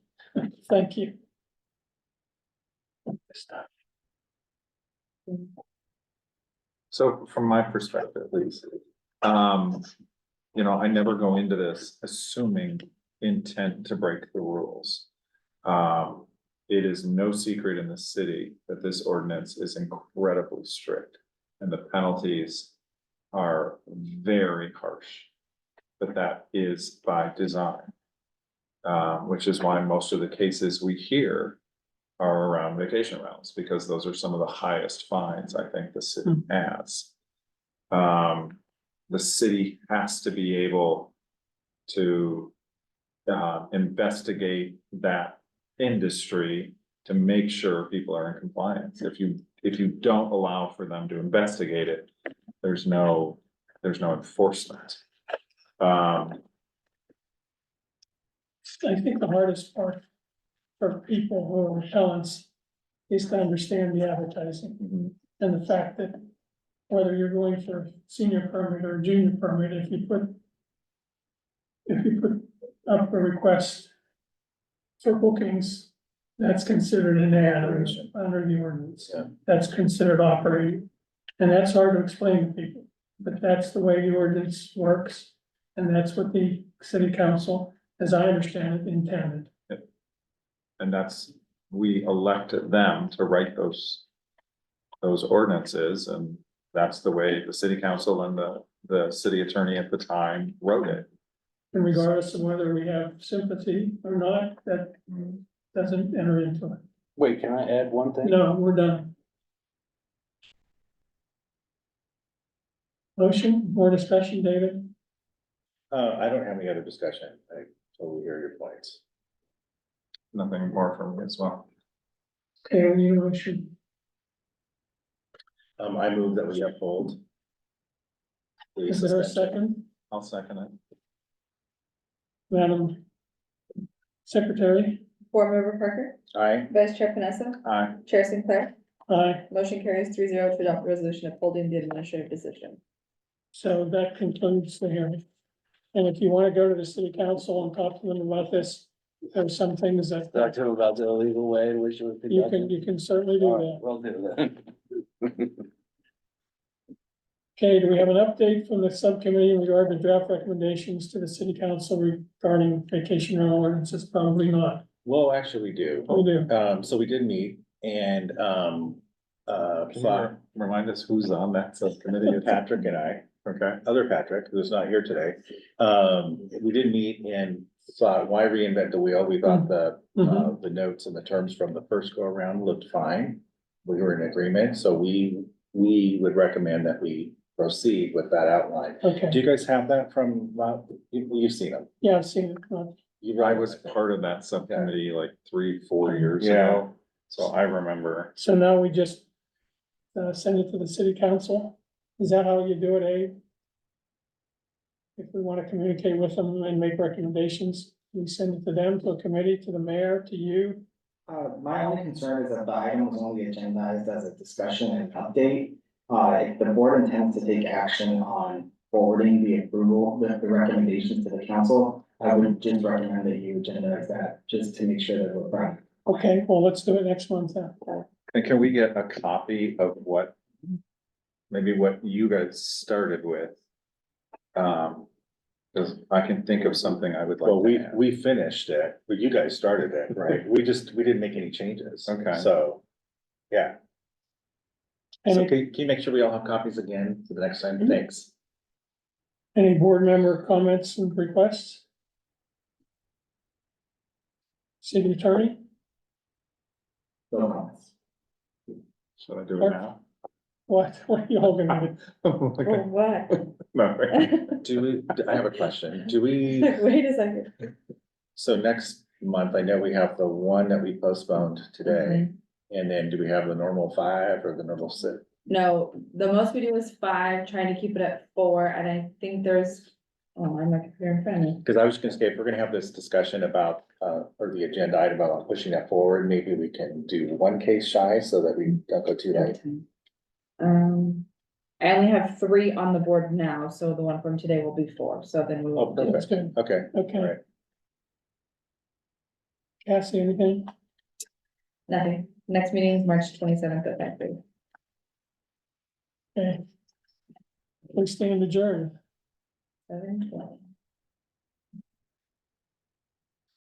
S1: thank you.
S6: So from my perspective, at least, you know, I never go into this assuming intent to break the rules. It is no secret in the city that this ordinance is incredibly strict and the penalties are very harsh. But that is by design. Which is why most of the cases we hear are around vacation rentals, because those are some of the highest fines I think the city has. The city has to be able to investigate that industry to make sure people are in compliance. If you don't allow for them to investigate it, there's no enforcement.
S1: I think the hardest part for people who are appellants is to understand the advertising. And the fact that whether you're going for a senior permit or a junior permit, if you put up a request for bookings, that's considered an ad under the ordinance.
S7: Yeah.
S1: That's considered operating. And that's hard to explain to people, but that's the way the ordinance works. And that's what the city council, as I understand it, intended.
S6: And that's, we elected them to write those ordinances, and that's the way the city council and the city attorney at the time wrote it.
S1: And regardless of whether we have sympathy or not, that doesn't enter into it.
S13: wait, can I add one thing?
S1: No, we're done. Motion, more discussion, David?
S7: I don't have any other discussion. I totally hear your points.
S6: Nothing more from me as well.
S1: Okay, we need a motion.
S7: I move that we uphold. the
S1: Is there a
S7: suspension.
S1: second?
S6: I'll second it.
S1: Madam Secretary?
S2: Board Member Parker,
S7: Aye.
S2: Vice Chair Panessa,
S6: Aye.
S2: Chair Sinclair,
S1: Aye.
S2: motion carries 3-0 to adopt the resolution upholding the administrative decision.
S1: So that concludes the hearing. And if you want to go to the city council and talk to them about this, there's some things that
S13: Talk to him about the illegal way in which it was
S1: you
S13: conducted.
S1: can certainly do that.
S13: We'll do that.
S1: Okay, do we have an update from the subcommittee in regard to draft recommendations to the city council regarding vacation rental ordinances? Probably not.
S7: Well, actually, we do.
S1: We do.
S7: So we did meet and,
S6: Can you remind us who's on that subcommittee?
S7: Patrick and I,
S6: Okay.
S7: other Patrick, who's not here today. We did meet and thought, why reinvent the wheel? We thought the notes and the terms from the first go around looked fine. We were in agreement, so we would recommend that we proceed with that outline.
S1: Okay,
S7: Do you guys have that from, you've seen them?
S1: yeah, I've seen it.
S6: I was part of that subcommittee like 3-4 years
S7: Yeah.
S6: ago, so I remember.
S1: So now we just send it to the city council? Is that how you do it, Abe? If we want to communicate with them and make recommendations, we send it to them, to a committee, to the mayor, to you?
S4: My only concern is that the item was only agendized as a discussion and update. If the board intends to take action on forwarding the approval, the recommendations to the council, I would just recommend that you agendize that, just to make sure that we're prompt.
S1: Okay, well, let's do it next month then.
S6: And can we get a copy of maybe what you guys started with? Cause I can think of something I would like
S7: Well,
S6: to add.
S7: we finished it, but you guys started it, right? We didn't make any changes.
S6: Okay.
S7: So, yeah. So
S1: Any,
S7: can you make sure we all have copies again for the next time?
S1: Mhm.
S7: Thanks.
S1: any board member comments and requests? City attorney?
S4: No comments.
S6: Should I do it now?
S1: What are you all gonna do?
S2: For what?
S6: No.
S7: I have a question. Do we,
S2: Wait a second.
S7: so next month, I know we have the one that we postponed today. And then do we have the normal 5 or the normal 6?
S2: No, the most we do is 5, trying to keep it at 4, and I think there's, oh, I'm not here in front of me.
S7: Because I was just gonna say, if we're gonna have this discussion about, or the agenda item about pushing that forward, maybe we can do one case shy so that we don't go too late.
S2: I only have 3 on the board now, so the one from today will be 4, so then we
S7: Oh,
S2: will.
S1: That's
S7: perfect.
S1: good.
S7: Okay,
S1: Okay.
S7: all right.
S1: Cassie, anything?
S2: Nothing. Next meeting is March 27th at 5:30.
S1: Okay. Please stand adjourned.
S2: 7:20.